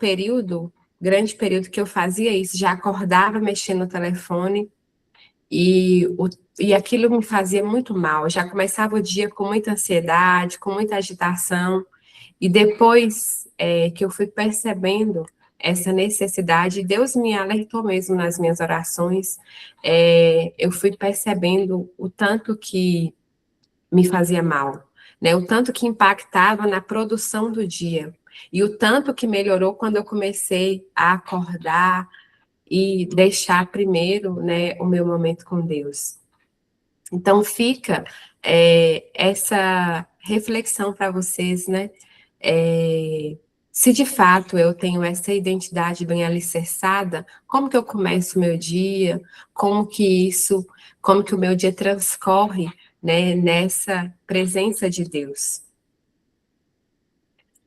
grande período que eu fazia isso, já acordava mexendo no telefone, e aquilo me fazia muito mal. Eu já começava o dia com muita ansiedade, com muita agitação, e depois que eu fui percebendo essa necessidade, Deus me alertou mesmo nas minhas orações, eu fui percebendo o tanto que me fazia mal, né? O tanto que impactava na produção do dia, e o tanto que melhorou quando eu comecei a acordar e deixar primeiro, né, o meu momento com Deus. Então fica essa reflexão para vocês, né? Se de fato eu tenho essa identidade bem alicerçada, como que eu começo o meu dia? Como que o meu dia transcorre, né, nessa presença de Deus?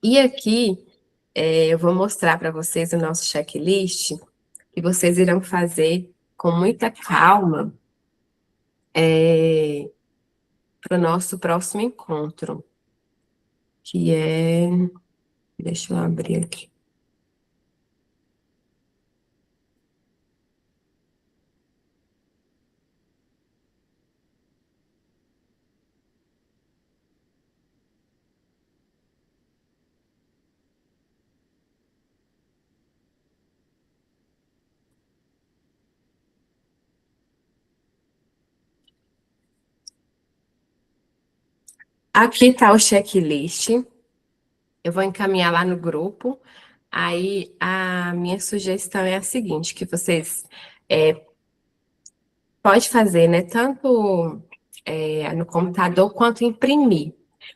E aqui eu vou mostrar para vocês o nosso checklist, que vocês irão fazer com muita calma para o nosso próximo encontro, que é... Deixa eu abrir aqui. Aqui está o checklist. Eu vou encaminhar lá no grupo. Aí a minha sugestão é a seguinte, que vocês pode fazer, né, tanto no computador quanto imprimir,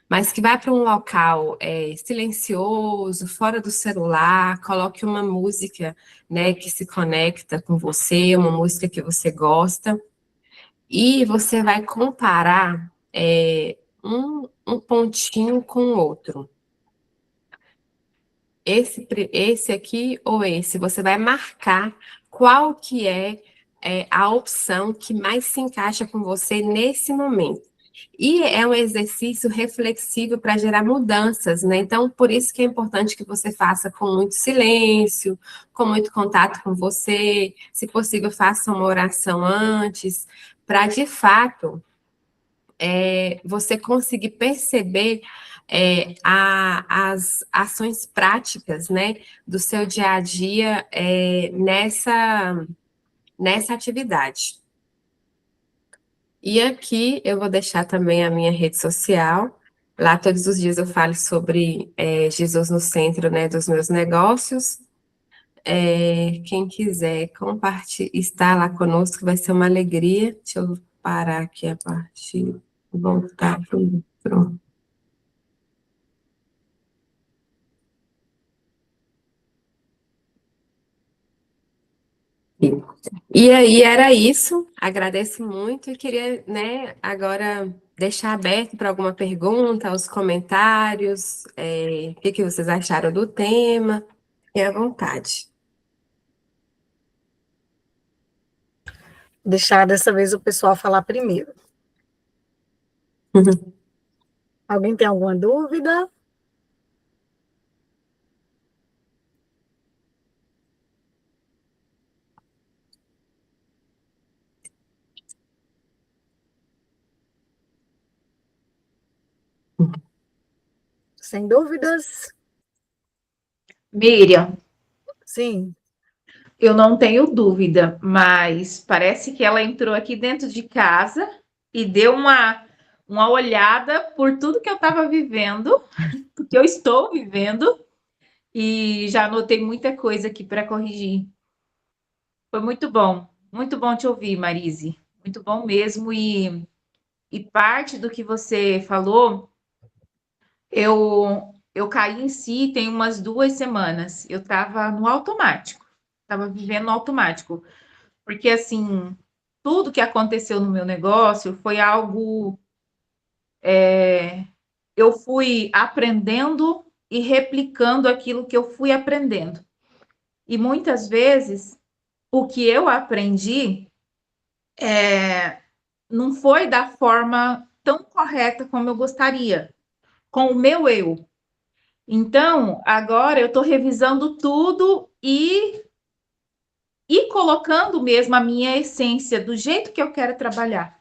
mas que vá para um local silencioso, fora do celular, coloque uma música, né, que se conecta com você, uma música que você gosta, e você vai comparar um pontinho com o outro. Esse aqui ou esse, você vai marcar qual que é a opção que mais se encaixa com você nesse momento. E é um exercício reflexivo para gerar mudanças, né? Então, por isso que é importante que você faça com muito silêncio, com muito contato com você, se possível, faça uma oração antes, para de fato você conseguir perceber as ações práticas, né, do seu dia a dia nessa atividade. E aqui eu vou deixar também a minha rede social. Lá todos os dias eu falo sobre Jesus no centro, né, dos meus negócios. Quem quiser compartilhar, estar lá conosco, vai ser uma alegria. Deixa eu parar aqui a partir, voltar pro. E aí era isso. Agradeço muito e queria, né, agora deixar aberto para alguma pergunta, os comentários, o que vocês acharam do tema, fiquem à vontade. Deixar dessa vez o pessoal falar primeiro. Alguém tem alguma dúvida? Sem dúvidas? Miriam, Sim. eu não tenho dúvida, mas parece que ela entrou aqui dentro de casa e deu uma olhada por tudo que eu estava vivendo, que eu estou vivendo, e já anotei muita coisa aqui para corrigir. Foi muito bom te ouvir, Marise, muito bom mesmo, e parte do que você falou, eu caí em si tem umas 2 semanas, eu estava no automático, estava vivendo no automático, porque assim, tudo que aconteceu no meu negócio foi algo, eu fui aprendendo e replicando aquilo que eu fui aprendendo. E muitas vezes, o que eu aprendi não foi da forma tão correta como eu gostaria, com o meu eu. Então, agora eu estou revisando tudo e colocando mesmo a minha essência, do jeito que eu quero trabalhar.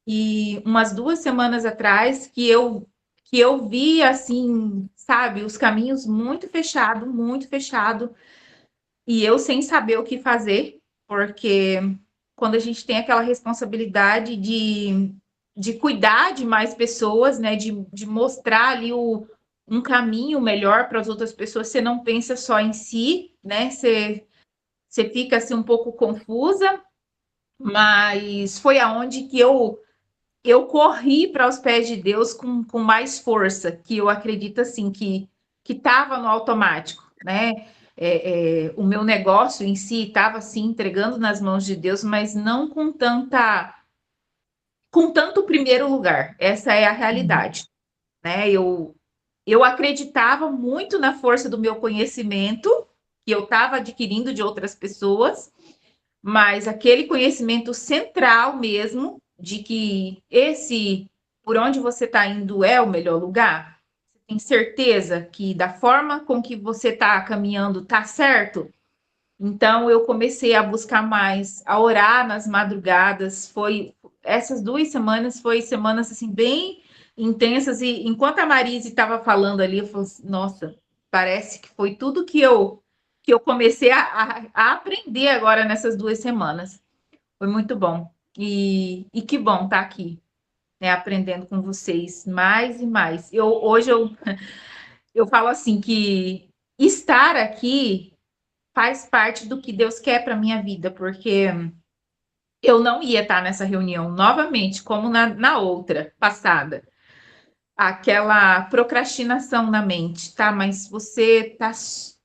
E umas 2 semanas atrás que eu vi assim, sabe, os caminhos muito fechado, e eu sem saber o que fazer, porque quando a gente tem aquela responsabilidade de cuidar de mais pessoas, né, de mostrar ali um caminho melhor para as outras pessoas, você não pensa só em si, né, você fica assim um pouco confusa, mas foi aonde que eu corri para os pés de Deus com mais força, que eu acredito assim, que estava no automático, né? O meu negócio em si estava assim entregando nas mãos de Deus, mas não com tanto primeiro lugar. Essa é a realidade, né? Eu acreditava muito na força do meu conhecimento que eu estava adquirindo de outras pessoas, mas aquele conhecimento central mesmo de que esse por onde você está indo é o melhor lugar? Você tem certeza que da forma com que você está caminhando está certo? Então eu comecei a buscar mais, a orar nas madrugadas. Essas 2 semanas foi semanas assim bem intensas, e enquanto a Marise estava falando ali, eu falei assim, nossa, parece que foi tudo que eu comecei a aprender agora nessas 2 semanas. Foi muito bom. E que bom estar aqui, né, aprendendo com vocês mais e mais. Hoje eu falo assim que estar aqui faz parte do que Deus quer para minha vida, porque eu não ia estar nessa reunião novamente, como na outra passada. Aquela procrastinação na mente, tá? Mas você está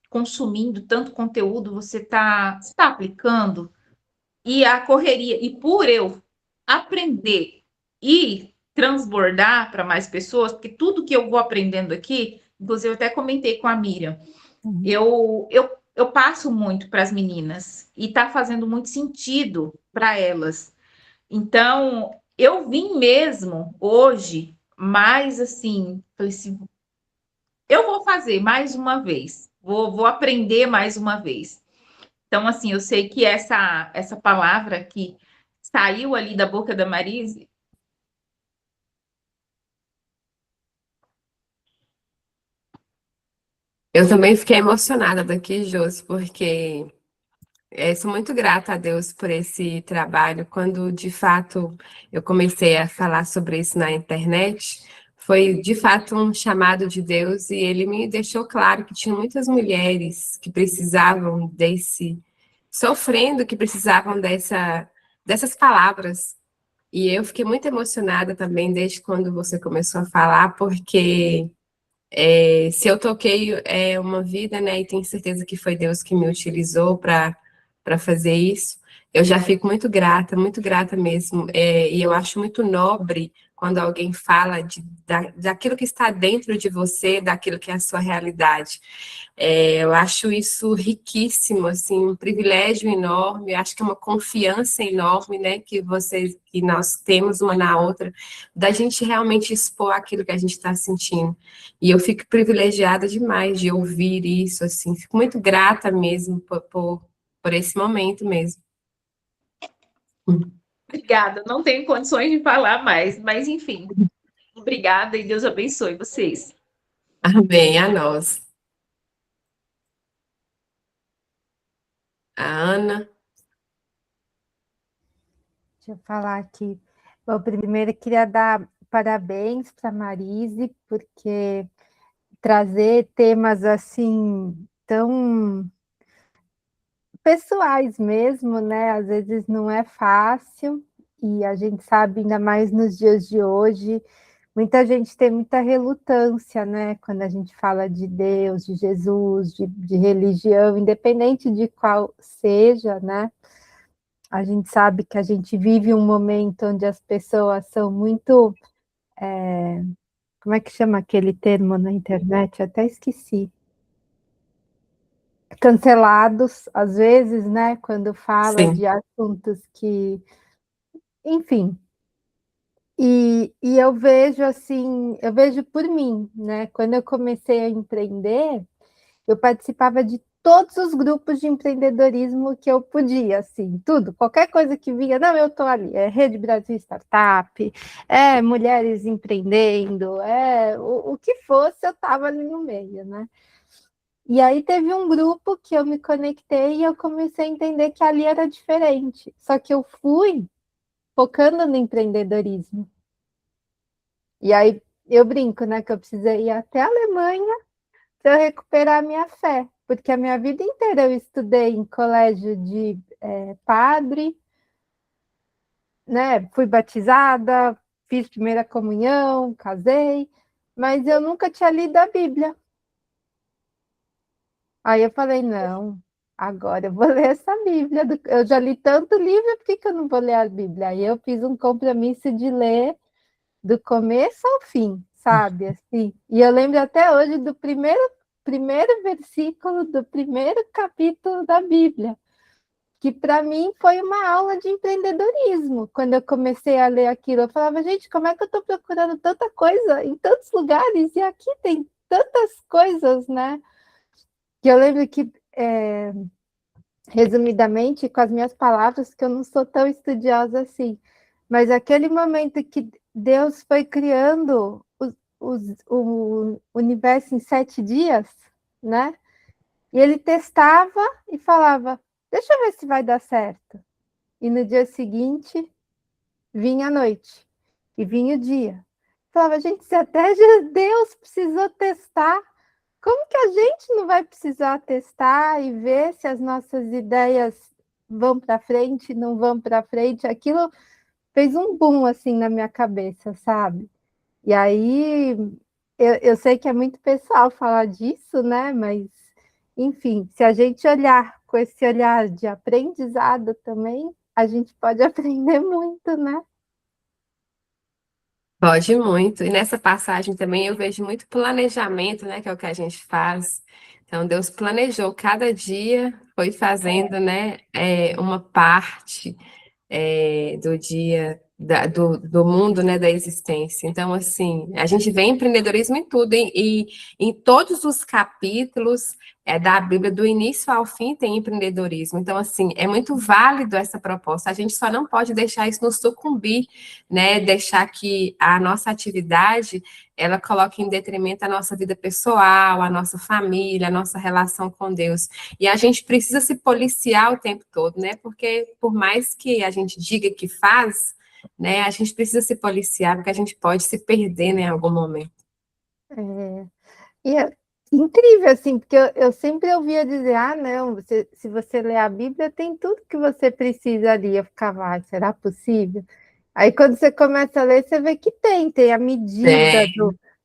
consumindo tanto conteúdo, você está aplicando, e a correria, e por eu aprender e transbordar para mais pessoas, porque tudo que eu vou aprendendo aqui, inclusive eu até comentei com a Miriam, eu passo muito para as meninas e está fazendo muito sentido para elas. Então, eu vim mesmo hoje, mais assim, falei assim, eu vou fazer mais uma vez, vou aprender mais uma vez. Então, assim, eu sei que essa palavra que saiu ali da boca da Marise. Eu também fiquei emocionada daqui, Josi, porque sou muito grata a Deus por esse trabalho. Quando, de fato, eu comecei a falar sobre isso na internet, foi, de fato, um chamado de Deus e ele me deixou claro que tinha muitas mulheres que precisavam sofrendo, que precisavam dessas palavras. E eu fiquei muito emocionada também desde quando você começou a falar, porque se eu toquei uma vida, né, e tenho certeza que foi Deus que me utilizou para fazer isso, eu já fico muito grata mesmo. E eu acho muito nobre quando alguém fala daquilo que está dentro de você, daquilo que é a sua realidade. Eu acho isso riquíssimo, assim, um privilégio enorme, acho que é uma confiança enorme, né, que nós temos uma na outra, da gente realmente expor aquilo que a gente está sentindo. E eu fico privilegiada demais de ouvir isso, assim, fico muito grata mesmo por esse momento mesmo. Obrigada, não tenho condições de falar mais, mas enfim, obrigada e Deus abençoe vocês. Amém, a nós. A Ana. Deixa eu falar aqui. Bom, primeiro eu queria dar parabéns para a Marise, porque trazer temas assim tão pessoais mesmo, né? Às vezes não é fácil, e a gente sabe, ainda mais nos dias de hoje, muita gente tem muita relutância, né? Quando a gente fala de Deus, de Jesus, de religião, independente de qual seja, né? A gente sabe que a gente vive um momento onde as pessoas são muito. Como é que chama aquele termo na internet? Até esqueci. Cancelados, às vezes, né? Quando fala Sim, de assuntos que. Enfim. E eu vejo assim, eu vejo por mim, né? Quando eu comecei a empreender, eu participava de todos os grupos de empreendedorismo que eu podia, assim, tudo, qualquer coisa que vinha, não, eu estou ali, é Rede Brasil Startup, é mulheres empreendendo, o que fosse, eu estava ali no meio, né? E aí teve um grupo que eu me conectei e eu comecei a entender que ali era diferente, só que eu fui focando no empreendedorismo. E aí eu brinco, né, que eu precisei ir até a Alemanha para eu recuperar a minha fé, porque a minha vida inteira eu estudei em colégio de padre, né? Fui batizada, fiz primeira comunhão, casei, mas eu nunca tinha lido a Bíblia. Aí eu falei, não, agora eu vou ler essa Bíblia. Eu já li tanto livro, por que eu não vou ler a Bíblia? Aí eu fiz um compromisso de ler do começo ao fim, sabe? Assim. E eu lembro até hoje do primeiro versículo do primeiro capítulo da Bíblia, que para mim foi uma aula de empreendedorismo. Quando eu comecei a ler aquilo, eu falava, gente, como é que eu estou procurando tanta coisa em tantos lugares e aqui tem tantas coisas, né? Que eu lembro que, resumidamente, com as minhas palavras, que eu não sou tão estudiosa assim, mas aquele momento que Deus foi criando o universo em 7 dias, né? E ele testava e falava, deixa eu ver se vai dar certo. E no dia seguinte, vinha a noite. E vinha o dia. Falava, gente, se até Deus precisou testar, como que a gente não vai precisar testar e ver se as nossas ideias vão para frente, não vão para frente? Aquilo fez um boom assim na minha cabeça, sabe? E aí, eu sei que é muito pessoal falar disso, né? Mas, enfim, se a gente olhar com esse olhar de aprendizado também, a gente pode aprender muito, né? Pode muito. E nessa passagem também eu vejo muito planejamento, né, que é o que a gente faz. Então, Deus planejou cada dia, foi fazendo, né, uma parte do dia, do mundo, né, da existência. Então, assim, a gente vê empreendedorismo em tudo, e em todos os capítulos da Bíblia, do início ao fim, tem empreendedorismo. Então, assim, é muito válido essa proposta. A gente só não pode deixar isso nos sucumbir, né, deixar que a nossa atividade ela coloque em detrimento a nossa vida pessoal, a nossa família, a nossa relação com Deus. E a gente precisa se policiar o tempo todo, né? Porque por mais que a gente diga que faz, né, a gente precisa se policiar, porque a gente pode se perder, né, em algum momento. E é incrível, assim, porque eu sempre ouvia dizer, não, se você ler a Bíblia, tem tudo que você precisa ali. Eu ficava, será possível? Aí quando você começa a ler, você vê que tem a medida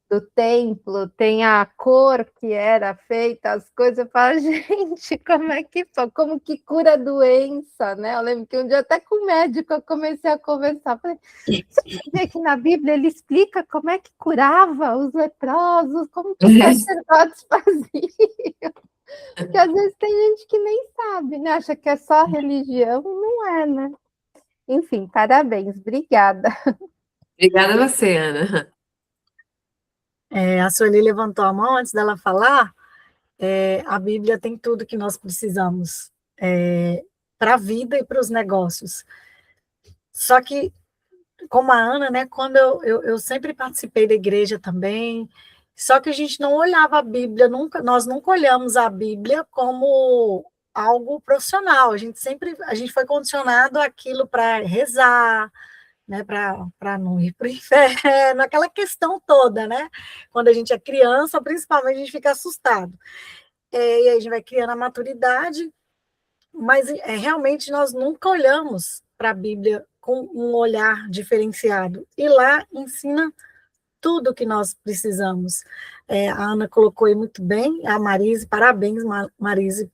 do templo, tem a cor que era feita, as coisas. Eu falo, gente, como que cura a doença, né? Eu lembro que um dia até com o médico eu comecei a conversar, falei, você vê que na Bíblia ele explica como é que curava os leprosos, como que os sacerdotes faziam. Porque às vezes tem gente que nem sabe, né? Acha que é só religião, não é, né? Enfim, parabéns, obrigada. Obrigada a você, Ana. A Sueli levantou a mão antes dela falar. A Bíblia tem tudo que nós precisamos para a vida e para os negócios. Só que, como a Ana, né, quando eu sempre participei da igreja também, só que a gente não olhava a Bíblia, nós nunca olhamos a Bíblia como algo profissional. A gente foi condicionado àquilo para rezar, né, para não ir para o inferno, aquela questão toda, né? Quando a gente é criança, principalmente, a gente fica assustado. E aí a gente vai criando a maturidade, mas realmente nós nunca olhamos para a Bíblia com um olhar diferenciado. E lá ensina tudo o que nós precisamos. A Ana colocou aí muito bem, a Marise, parabéns, Marise,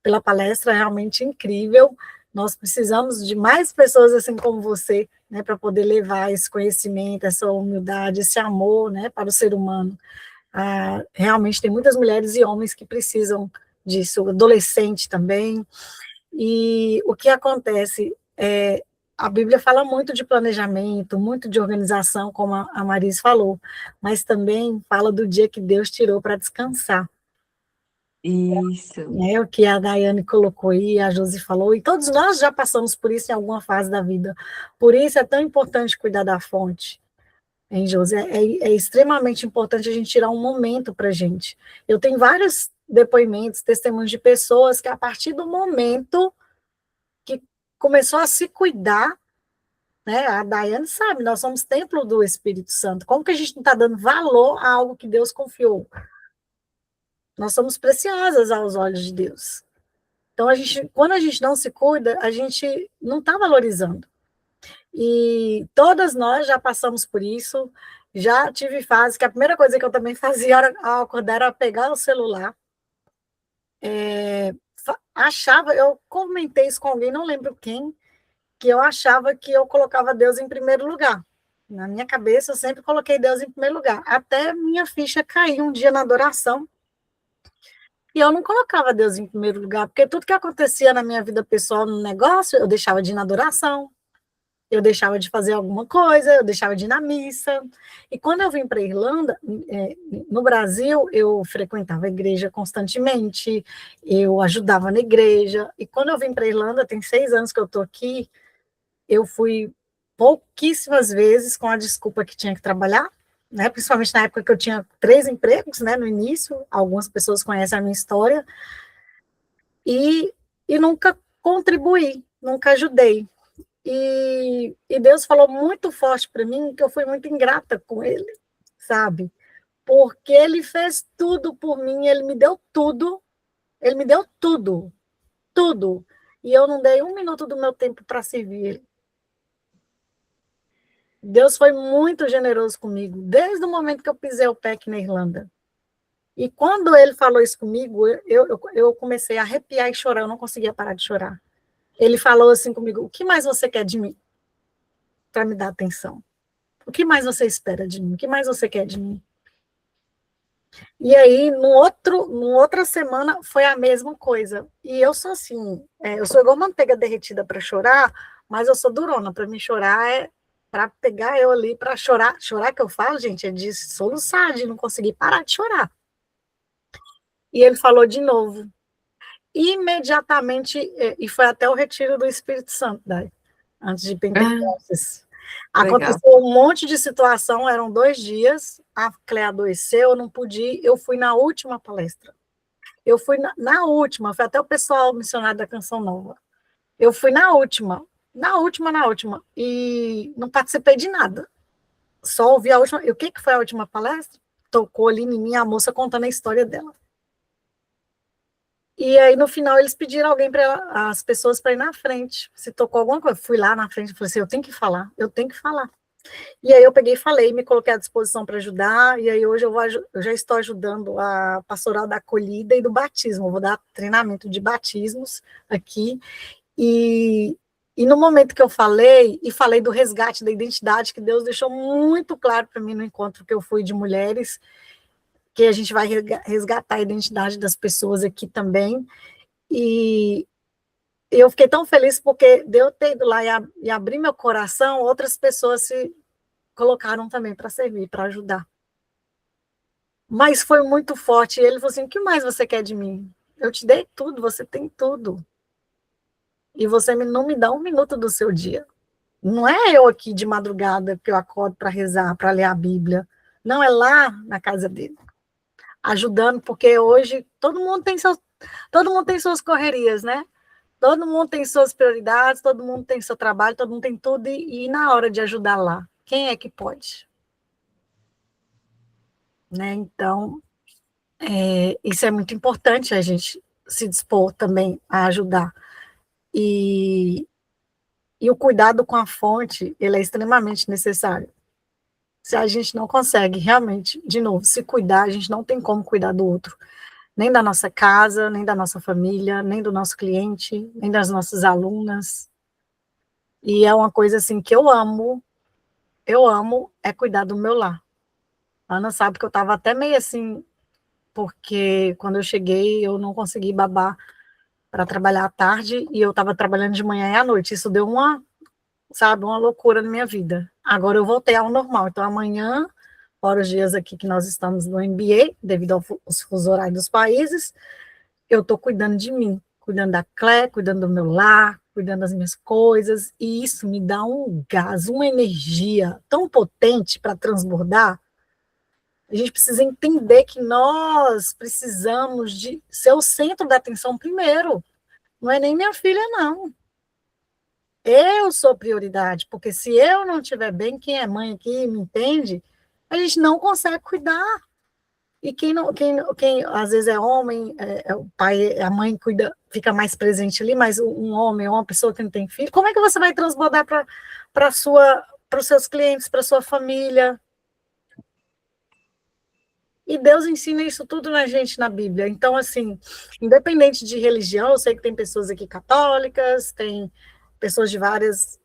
pela palestra, realmente incrível. Nós precisamos de mais pessoas assim como você, né, para poder levar esse conhecimento, essa humildade, esse amor, né, para o ser humano. Realmente tem muitas mulheres e homens que precisam disso, adolescente também. E o que acontece a Bíblia fala muito de planejamento, muito de organização, como a Marise falou, mas também fala do dia que Deus tirou para descansar. Isso. O que a Daiane colocou aí, a Josi falou, e todos nós já passamos por isso em alguma fase da vida. Por isso é tão importante cuidar da fonte. Hein, Josi? É extremamente importante a gente tirar um momento para a gente. Eu tenho vários depoimentos, testemunhos de pessoas que, a partir do momento que começou a se cuidar, né, a Daiane sabe, nós somos templo do Espírito Santo. Como que a gente não está dando valor a algo que Deus confiou? Nós somos preciosas aos olhos de Deus. Então, quando a gente não se cuida, a gente não está valorizando. E todas nós já passamos por isso. Já tive fase que a primeira coisa que eu também fazia ao acordar era pegar o celular. Eu comentei isso com alguém, não lembro quem, que eu achava que eu colocava Deus em primeiro lugar. Na minha cabeça, eu sempre coloquei Deus em primeiro lugar. Até minha ficha cair um dia na adoração. E eu não colocava Deus em primeiro lugar, porque tudo que acontecia na minha vida pessoal, no negócio, eu deixava de ir na adoração, eu deixava de fazer alguma coisa, eu deixava de ir na missa. E quando eu vim para a Irlanda, no Brasil, eu frequentava a igreja constantemente, eu ajudava na igreja. E quando eu vim para a Irlanda, tem 6 anos que eu estou aqui, eu fui pouquíssimas vezes com a desculpa que tinha que trabalhar, né? Principalmente na época que eu tinha 3 empregos, né? No início, algumas pessoas conhecem a minha história, e nunca contribuí, nunca ajudei. E Deus falou muito forte para mim que eu fui muito ingrata com Ele, sabe? Porque Ele fez tudo por mim, Ele me deu tudo, tudo. E eu não dei 1 minuto do meu tempo para servir Ele. Deus foi muito generoso comigo, desde o momento que eu pisei o pé aqui na Irlanda. E quando Ele falou isso comigo, eu comecei a arrepiar e chorar, eu não conseguia parar de chorar. Ele falou assim comigo: o que mais você quer de mim para me dar atenção? O que mais você espera de mim? O que mais você quer de mim? E aí, numa outra semana, foi a mesma coisa. E eu sou assim, eu sou igual manteiga derretida para chorar, mas eu sou durona. Para mim chorar para pegar eu ali para chorar. Chorar que eu falo, gente, é de soluçar, de não conseguir parar de chorar. E ele falou de novo. Imediatamente, e foi até o retiro do Espírito Santo, antes de Pentecostes. Legal. Aconteceu um monte de situação, eram 2 dias, a Clea adoeceu, eu não pude ir, eu fui na última palestra. Eu fui na última, foi até o pessoal missionário da Canção Nova. Eu fui na última, e não participei de nada. Só ouvi a última. E o que foi a última palestra? Tocou ali em mim a moça contando a história dela. E aí, no final, eles pediram alguém para as pessoas para ir na frente. Se tocou alguma coisa, fui lá na frente e falei assim: eu tenho que falar. E aí eu peguei e falei, me coloquei à disposição para ajudar, e aí hoje eu já estou ajudando a pastoral da acolhida e do batismo. Eu vou dar treinamento de batismos aqui. E no momento que eu falei do resgate da identidade, que Deus deixou muito claro para mim no encontro que eu fui de mulheres, que a gente vai resgatar a identidade das pessoas aqui também. E eu fiquei tão feliz porque de eu ter ido lá e abrir meu coração, outras pessoas se colocaram também para servir, para ajudar. Mas foi muito forte. E ele falou assim: o que mais você quer de mim? Eu te dei tudo, você tem tudo. E você não me dá um minuto do seu dia. Não é eu aqui de madrugada que eu acordo para rezar, para ler a Bíblia. Não, é lá na casa dele. Ajudando, porque hoje todo mundo tem suas correrias, né? Todo mundo tem suas prioridades, todo mundo tem seu trabalho, todo mundo tem tudo, e na hora de ajudar lá, quem é que pode? Né? Então, isso é muito importante, a gente se dispor também a ajudar. E o cuidado com a fonte, ele é extremamente necessário. Se a gente não consegue realmente, de novo, se cuidar, a gente não tem como cuidar do outro. Nem da nossa casa, nem da nossa família, nem do nosso cliente, nem das nossas alunas. E é uma coisa assim que eu amo é cuidar do meu lar. A Ana sabe que eu estava até meio assim, porque quando eu cheguei eu não consegui babar para trabalhar à tarde e eu estava trabalhando de manhã e à noite. Isso deu uma loucura na minha vida. Agora eu voltei ao normal. Então amanhã, fora os dias aqui que nós estamos no MBA, devido aos fusos horários dos países, eu estou cuidando de mim, cuidando da Clé, cuidando do meu lar, cuidando das minhas coisas, e isso me dá um gás, uma energia tão potente para transbordar. A gente precisa entender que nós precisamos de ser o centro da atenção primeiro. Não é nem minha filha, não. Eu sou prioridade, porque se eu não estiver bem, quem é mãe aqui me entende, a gente não consegue cuidar. E quem às vezes é homem, o pai, a mãe cuida, fica mais presente ali, mas um homem, uma pessoa que não tem filho, como é que você vai transbordar para os seus clientes, para sua família? E Deus ensina isso tudo na gente na Bíblia. Então, assim, independente de religião, eu sei que tem pessoas aqui católicas, tem pessoas de várias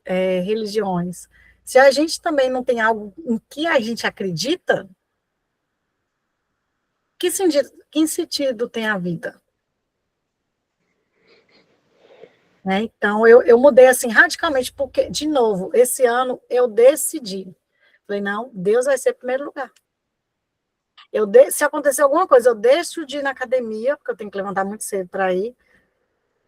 religiões. Se a gente também não tem algo em que a gente acredita, que sentido tem a vida? Né? Então, eu mudei assim radicalmente, porque, de novo, esse ano eu decidi. Falei, não, Deus vai ser em primeiro lugar. Se acontecer alguma coisa, eu deixo de ir na academia, porque eu tenho que levantar muito cedo para ir,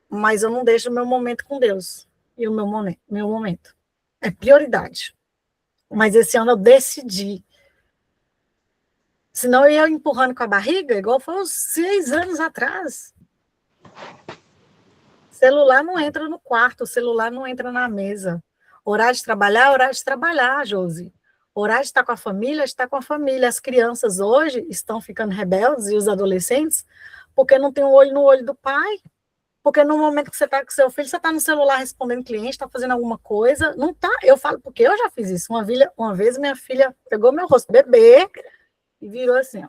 mas eu não deixo o meu momento com Deus. E o meu momento. É prioridade. Mas esse ano eu decidi. Senão eu ia empurrando com a barriga, igual foi uns 6 anos atrás. Celular não entra no quarto, celular não entra na mesa. Horário de trabalhar, Josi. Horário de estar com a família, está com a família. As crianças hoje estão ficando rebeldes, e os adolescentes, porque não tem um olho no olho do pai. Porque no momento que você está com seu filho, você está no celular respondendo cliente, está fazendo alguma coisa. Não está. Eu falo, porque eu já fiz isso. Uma vez minha filha pegou meu rosto, bebê, e virou assim, ó.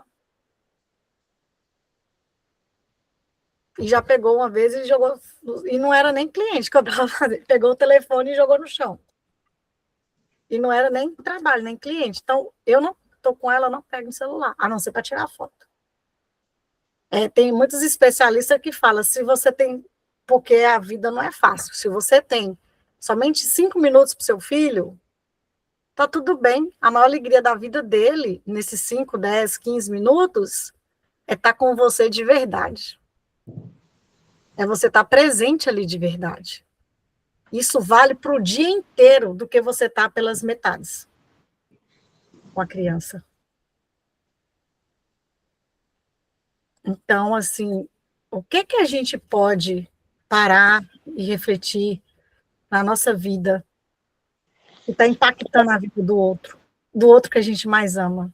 E já pegou uma vez e jogou, e não era nem cliente que eu estava fazendo, pegou o telefone e jogou no chão. E não era nem trabalho, nem cliente. Então, eu não estou com ela, não pego no celular, a não ser para tirar foto. Tem muitos especialistas que falam, se você tem, porque a vida não é fácil, se você tem somente 5 minutos para o seu filho, tá tudo bem. A maior alegria da vida dele, nesses 5, 10, 15 minutos, é estar com você de verdade. É você estar presente ali de verdade. Isso vale para o dia inteiro do que você tá pelas metades com a criança. Então, assim, o que a gente pode parar e refletir na nossa vida que está impactando a vida do outro que a gente mais ama?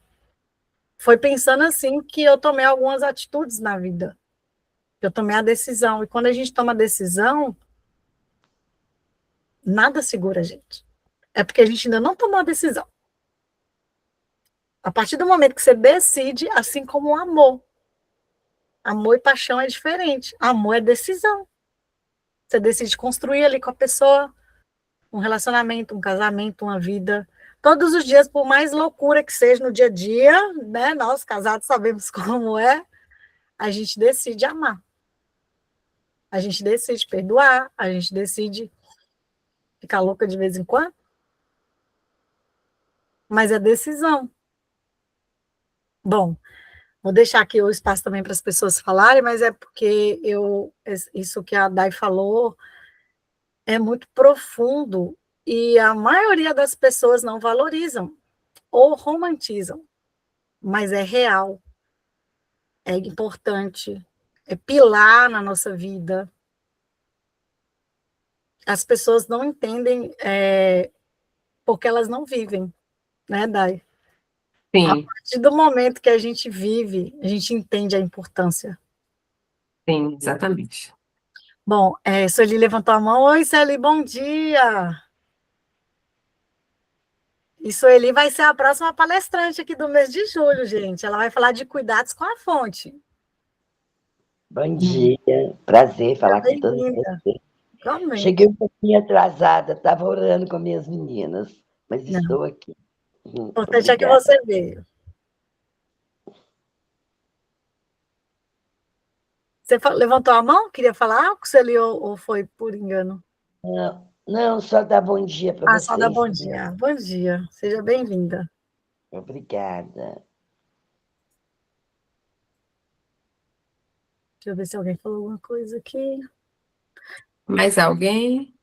Foi pensando assim que eu tomei algumas atitudes na vida. Eu tomei a decisão. E quando a gente toma a decisão, nada segura a gente. É porque a gente ainda não tomou a decisão. A partir do momento que você decide, assim como o amor. Amor e paixão é diferente. Amor é decisão. Você decide construir ali com a pessoa um relacionamento, um casamento, uma vida. Todos os dias, por mais loucura que seja no dia a dia, né? Nós, casados, sabemos como é. A gente decide amar. A gente decide perdoar. A gente decide ficar louca de vez em quando. Mas é decisão. Bom, vou deixar aqui o espaço também para as pessoas falarem, mas é porque isso que a Dai falou é muito profundo e a maioria das pessoas não valorizam ou romantizam, mas é real, é importante, é pilar na nossa vida. As pessoas não entendem porque elas não vivem, né, Dai? Sim. A partir do momento que a gente vive, a gente entende a importância. Sim, exatamente. Bom, Sueli levantou a mão. Oi, Sueli, bom dia! E Sueli vai ser a próxima palestrante aqui do mês de julho, gente. Ela vai falar de cuidados com a fonte. Bom dia, prazer falar com todos vocês. Realmente. Cheguei um pouquinho atrasada, estava orando com minhas meninas, mas estou aqui. O importante é que você veio. Você levantou a mão? Queria falar? Sueli, ou foi por engano? Não, só dar bom dia para vocês. Só dar bom dia. Bom dia. Seja bem-vinda. Obrigada. Deixa eu ver se alguém falou alguma coisa aqui. Mais alguém?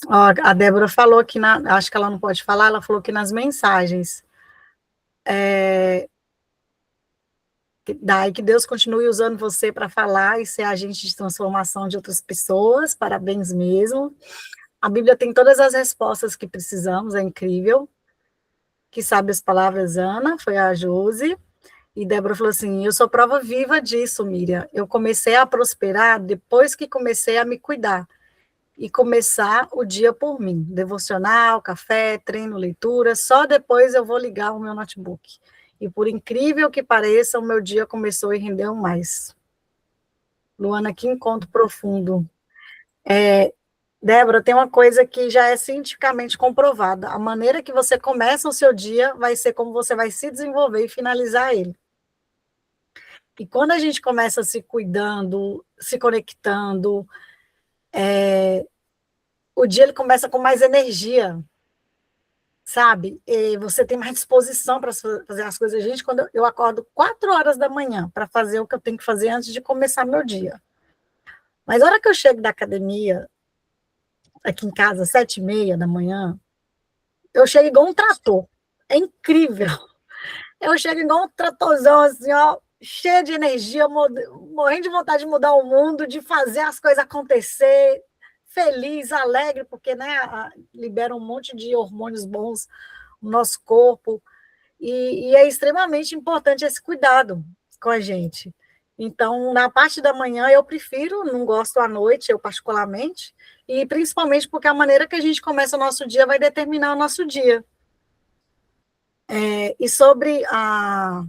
Ó, a Débora falou aqui, acho que ela não pode falar, ela falou que nas mensagens. Daí que Deus continue usando você para falar e ser agente de transformação de outras pessoas. Parabéns mesmo. A Bíblia tem todas as respostas que precisamos, é incrível. Que sabe as palavras, Ana, foi a Josi. E Débora falou assim, eu sou prova viva disso, Miriam. Eu comecei a prosperar depois que comecei a me cuidar. E começar o dia por mim. Devocional, café, treino, leitura. Só depois eu vou ligar o meu notebook. E por incrível que pareça, o meu dia começou a render mais. Luana, que encontro profundo. Débora, tem uma coisa que já é cientificamente comprovada. A maneira que você começa o seu dia vai ser como você vai se desenvolver e finalizar ele. E quando a gente começa se cuidando, se conectando, o dia ele começa com mais energia, sabe? E você tem mais disposição para fazer as coisas. Gente, quando eu acordo 4 horas da manhã para fazer o que eu tenho que fazer antes de começar meu dia. Mas a hora que eu chego da academia, aqui em casa, 7h30 da manhã, eu chego igual um trator. É incrível. Eu chego igual um tratorzão, assim, ó, cheio de energia, morrendo de vontade de mudar o mundo, de fazer as coisas acontecer, feliz, alegre, porque, né, libera um monte de hormônios bons no nosso corpo, e é extremamente importante esse cuidado com a gente. Então, na parte da manhã, eu prefiro, não gosto à noite, eu particularmente, e principalmente porque a maneira que a gente começa o nosso dia vai determinar o nosso dia. E sobre a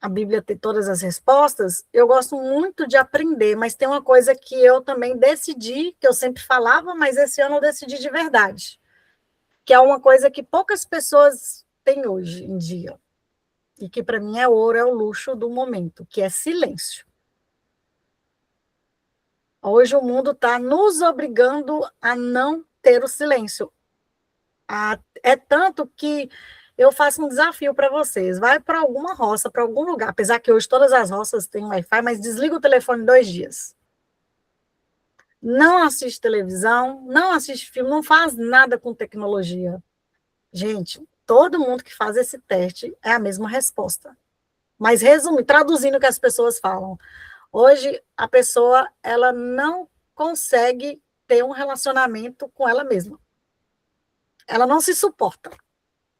a Bíblia ter todas as respostas, eu gosto muito de aprender, mas tem uma coisa que eu também decidi, que eu sempre falava, mas esse ano eu decidi de verdade, que é uma coisa que poucas pessoas têm hoje em dia, e que para mim é ouro, é o luxo do momento, que é silêncio. Hoje o mundo está nos obrigando a não ter o silêncio. É tanto que eu faço um desafio para vocês. Vai para alguma roça, para algum lugar, apesar que hoje todas as roças têm Wi-Fi, mas desliga o telefone 2 dias. Não assiste televisão, não assiste filme, não faz nada com tecnologia. Gente, todo mundo que faz esse teste é a mesma resposta. Mas traduzindo o que as pessoas falam, hoje a pessoa ela não consegue ter um relacionamento com ela mesma. Ela não se suporta.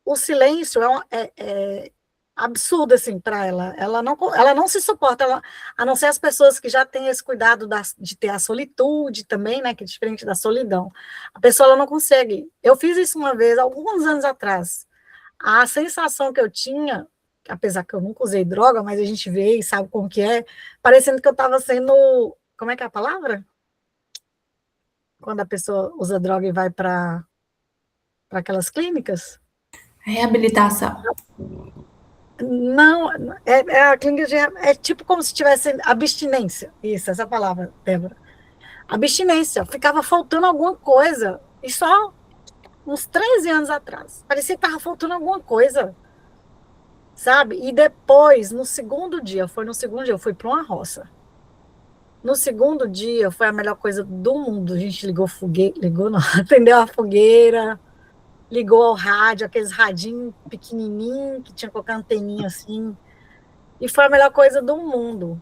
O silêncio é absurdo assim para ela. Ela não se suporta, a não ser as pessoas que já têm esse cuidado de ter a solitude também, né, que é diferente da solidão. A pessoa ela não consegue. Eu fiz isso uma vez, alguns anos atrás. A sensação que eu tinha, apesar que eu nunca usei droga, mas a gente vê e sabe como que é, parecendo que eu estava sendo, como é que é a palavra? Quando a pessoa usa droga e vai para aquelas clínicas? Reabilitação. Não, a clínica é tipo como se tivesse abstinência. Isso, essa palavra, Débora. Abstinência, ficava faltando alguma coisa. E só uns 13 anos atrás. Parecia que estava faltando alguma coisa. Sabe? E depois, no segundo dia, eu fui para uma roça. No segundo dia, foi a melhor coisa do mundo. A gente ligou fogueira, ligou não, acendeu a fogueira, ligou ao rádio, aqueles radinhos pequenininhos, que tinha qualquer anteninha assim, e foi a melhor coisa do mundo.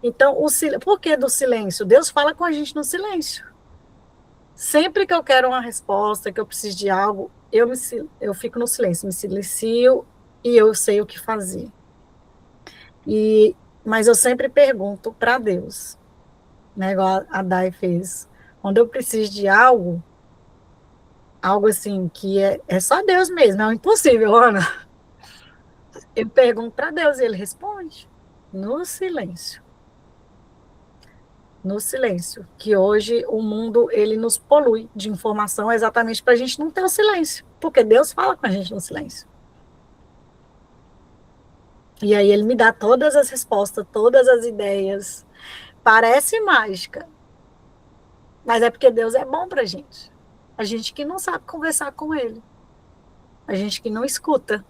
Então, por que do silêncio? Deus fala com a gente no silêncio. Sempre que eu quero uma resposta, que eu preciso de algo, eu fico no silêncio, me silencio e eu sei o que fazer. Mas eu sempre pergunto para Deus, né, igual a Dai fez. Quando eu preciso de algo assim, que é só Deus mesmo, é o impossível, Ana. Eu pergunto para Deus e ele responde no silêncio. No silêncio. Que hoje o mundo, ele nos polui de informação exatamente para a gente não ter o silêncio. Porque Deus fala com a gente no silêncio. E aí ele me dá todas as respostas, todas as ideias. Parece mágica. Mas é porque Deus é bom para a gente. A gente que não sabe conversar com ele. A gente que não escuta.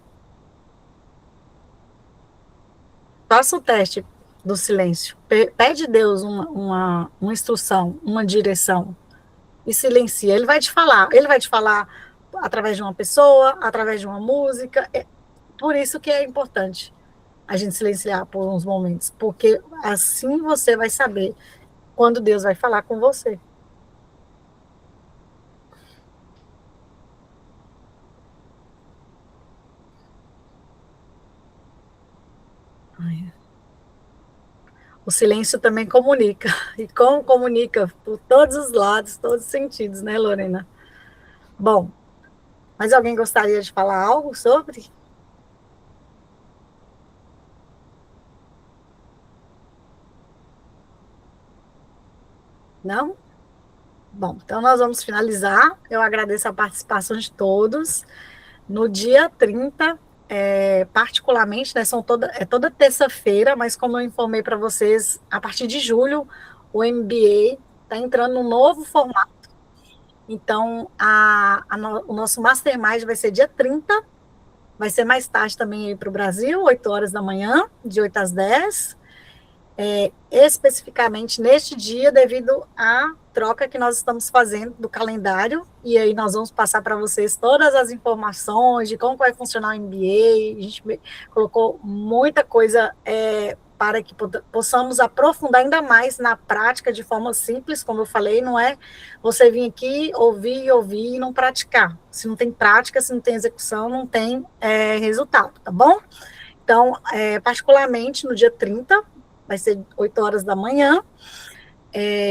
Faça o teste do silêncio. Pede a Deus uma instrução, uma direção. E silencia. Ele vai te falar através de uma pessoa, através de uma música. Por isso que é importante a gente silenciar por uns momentos, porque assim você vai saber quando Deus vai falar com você. O silêncio também comunica, e como comunica por todos os lados, todos os sentidos, né, Lorena? Bom, mas alguém gostaria de falar algo sobre? Não? Bom, então nós vamos finalizar. Eu agradeço a participação de todos. No dia 30, particularmente, né, toda terça-feira, mas como eu informei para vocês, a partir de julho, o MBA está entrando num novo formato. Então, o nosso Mastermind vai ser dia 30, vai ser mais tarde também para o Brasil, 8 horas da manhã, de 8 às 10. Especificamente neste dia, devido à troca que nós estamos fazendo do calendário, e aí nós vamos passar para vocês todas as informações de como vai funcionar o MBA. A gente colocou muita coisa para que possamos aprofundar ainda mais na prática de forma simples, como eu falei, não é você vir aqui, ouvir e não praticar. Se não tem prática, se não tem execução, não tem resultado, tá bom? Então, particularmente no dia 30, vai ser 8 horas da manhã.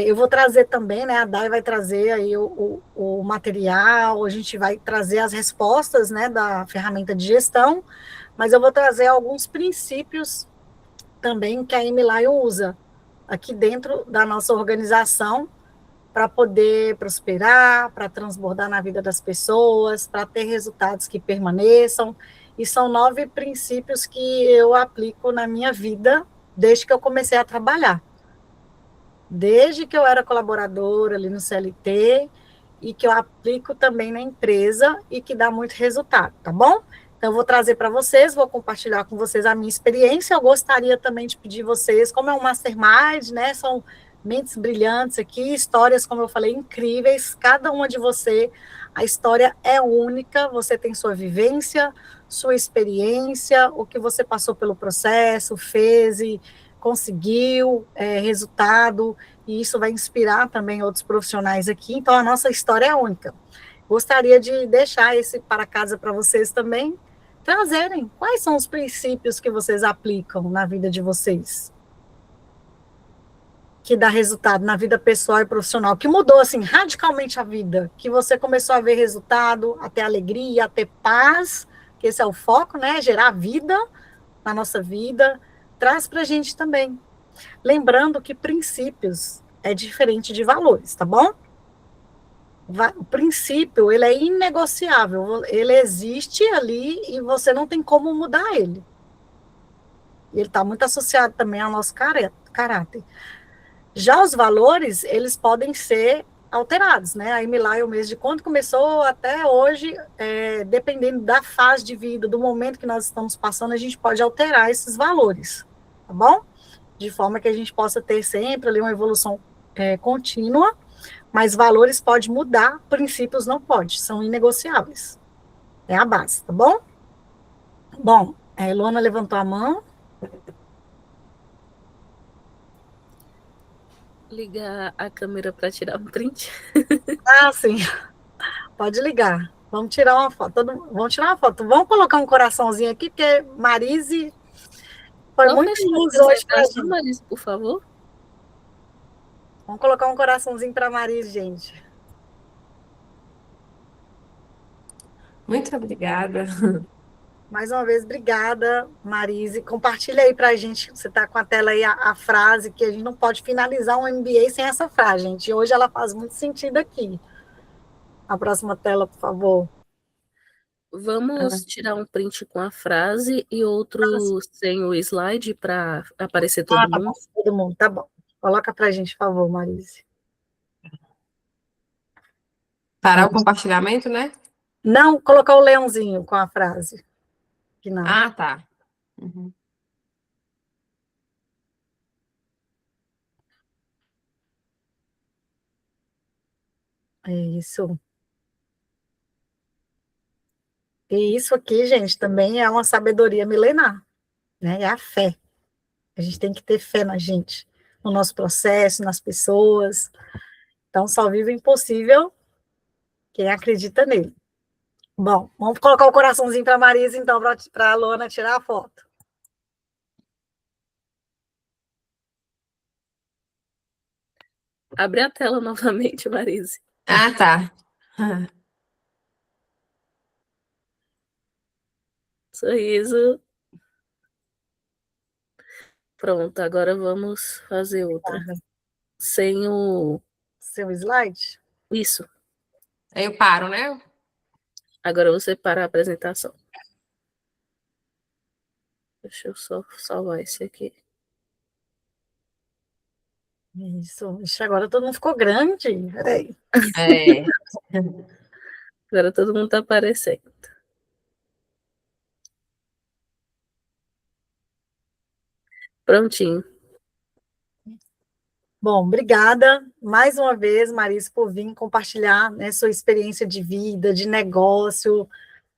Eu vou trazer também, né? A Dai vai trazer aí o material, a gente vai trazer as respostas, né, da ferramenta de gestão, mas eu vou trazer alguns princípios também que a Amy Lion usa aqui dentro da nossa organização para poder prosperar, para transbordar na vida das pessoas, para ter resultados que permaneçam. E são 9 princípios que eu aplico na minha vida desde que eu comecei a trabalhar. Desde que eu era colaboradora ali no CLT, e que eu aplico também na empresa e que dá muito resultado, tá bom? Então, eu vou trazer para vocês, vou compartilhar com vocês a minha experiência. Eu gostaria também de pedir vocês, como é um mastermind, né? São mentes brilhantes aqui, histórias, como eu falei, incríveis. Cada uma de você, a história é única, você tem sua vivência, sua experiência, o que você passou pelo processo, fez e conseguiu resultado, e isso vai inspirar também outros profissionais aqui. Então, a nossa história é única. Gostaria de deixar esse para casa para vocês também trazerem quais são os princípios que vocês aplicam na vida de vocês, que dá resultado na vida pessoal e profissional, que mudou assim radicalmente a vida, que você começou a ver resultado, a ter alegria, a ter paz, que esse é o foco, né? Gerar vida na nossa vida. Traz para a gente também. Lembrando que princípios é diferente de valores, tá bom? O princípio, ele é inegociável, ele existe ali e você não tem como mudar ele. Ele está muito associado também ao nosso caráter. Já os valores, eles podem ser alterados, né? A Amy Lion, desde quando começou até hoje, dependendo da fase de vida, do momento que nós estamos passando, a gente pode alterar esses valores, tá bom? De forma que a gente possa ter sempre ali uma evolução contínua, mas valores pode mudar, princípios não pode, são inegociáveis. É a base, tá bom? Bom, a Luana levantou a mão. Ligar a câmera para tirar um print. Ah, sim. Pode ligar. Vamos tirar uma foto. Vamos tirar uma foto. Vamos colocar um coraçãozinho aqui, porque Marise foi Não muito fechou a luz hoje pra apresentação, gente. Marise, por favor. Vamos colocar um coraçãozinho para Marise, gente. Muito obrigada. Mais uma vez, obrigada, Marise. Compartilha aí para a gente, você está com a tela aí, a frase, que a gente não pode finalizar um MBA sem essa frase, gente. Hoje ela faz muito sentido aqui. A próxima tela, por favor. Vamos tirar um print com a frase e outro sem o slide para aparecer todo Tá mundo. bom, todo mundo, tá bom. Coloca para a gente, por favor, Marise. Parar o compartilhamento, né? Não, colocar o leãozinho com a frase. Que não. Ah, tá. Uhum. É isso. E isso aqui, gente, também é uma sabedoria milenar, né? É a fé. A gente tem que ter fé na gente, no nosso processo, nas pessoas. Então, só vive o impossível quem acredita nele. Bom, vamos colocar o coraçãozinho para a Marisa, então, para a Luana tirar a foto. Abre a tela novamente, Marise. Ah, tá. Sorriso. Pronto, agora vamos fazer outra. Sem o... Seu slide? Isso. Aí eu paro, né? Agora você para a apresentação. Deixa eu só salvar esse aqui. Isso. Ixi, agora todo mundo ficou grande. Peraí. É. Agora todo mundo está aparecendo. Prontinho. Bom, obrigada mais uma vez, Marisa, por vir compartilhar, né, sua experiência de vida, de negócio.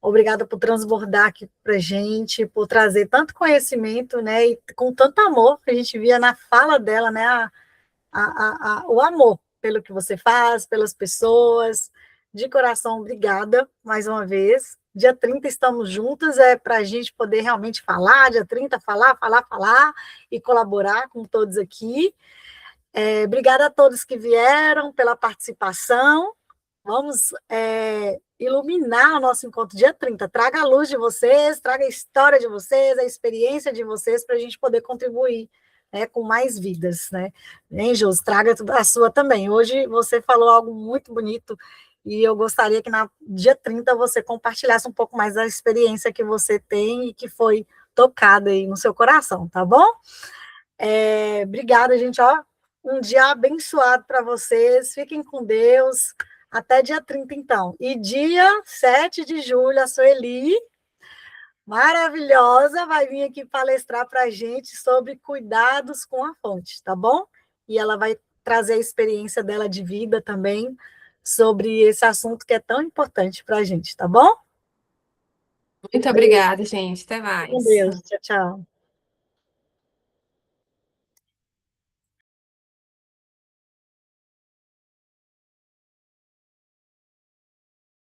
Obrigada por transbordar aqui para gente, por trazer tanto conhecimento, né, e com tanto amor que a gente via na fala dela, né, o amor pelo que você faz, pelas pessoas. De coração, obrigada mais uma vez. Dia 30 estamos juntas, para a gente poder realmente falar, dia 30, falar e colaborar com todos aqui. Obrigada a todos que vieram pela participação. Vamos iluminar o nosso encontro dia 30. Traga a luz de vocês, traga a história de vocês, a experiência de vocês, para a gente poder contribuir, né, com mais vidas, né? Hein, Jus? Traga a sua também. Hoje você falou algo muito bonito e eu gostaria que no dia 30 você compartilhasse um pouco mais da experiência que você tem e que foi tocada aí no seu coração, tá bom? Obrigada, gente, ó. Um dia abençoado para vocês. Fiquem com Deus. Até dia 30, então. E dia 7 de julho, a Sueli, maravilhosa, vai vir aqui palestrar para a gente sobre cuidados com a fonte, tá bom? E ela vai trazer a experiência dela de vida também sobre esse assunto que é tão importante para a gente, tá bom? Muito obrigada, gente. Até mais. Com Deus. Tchau, tchau.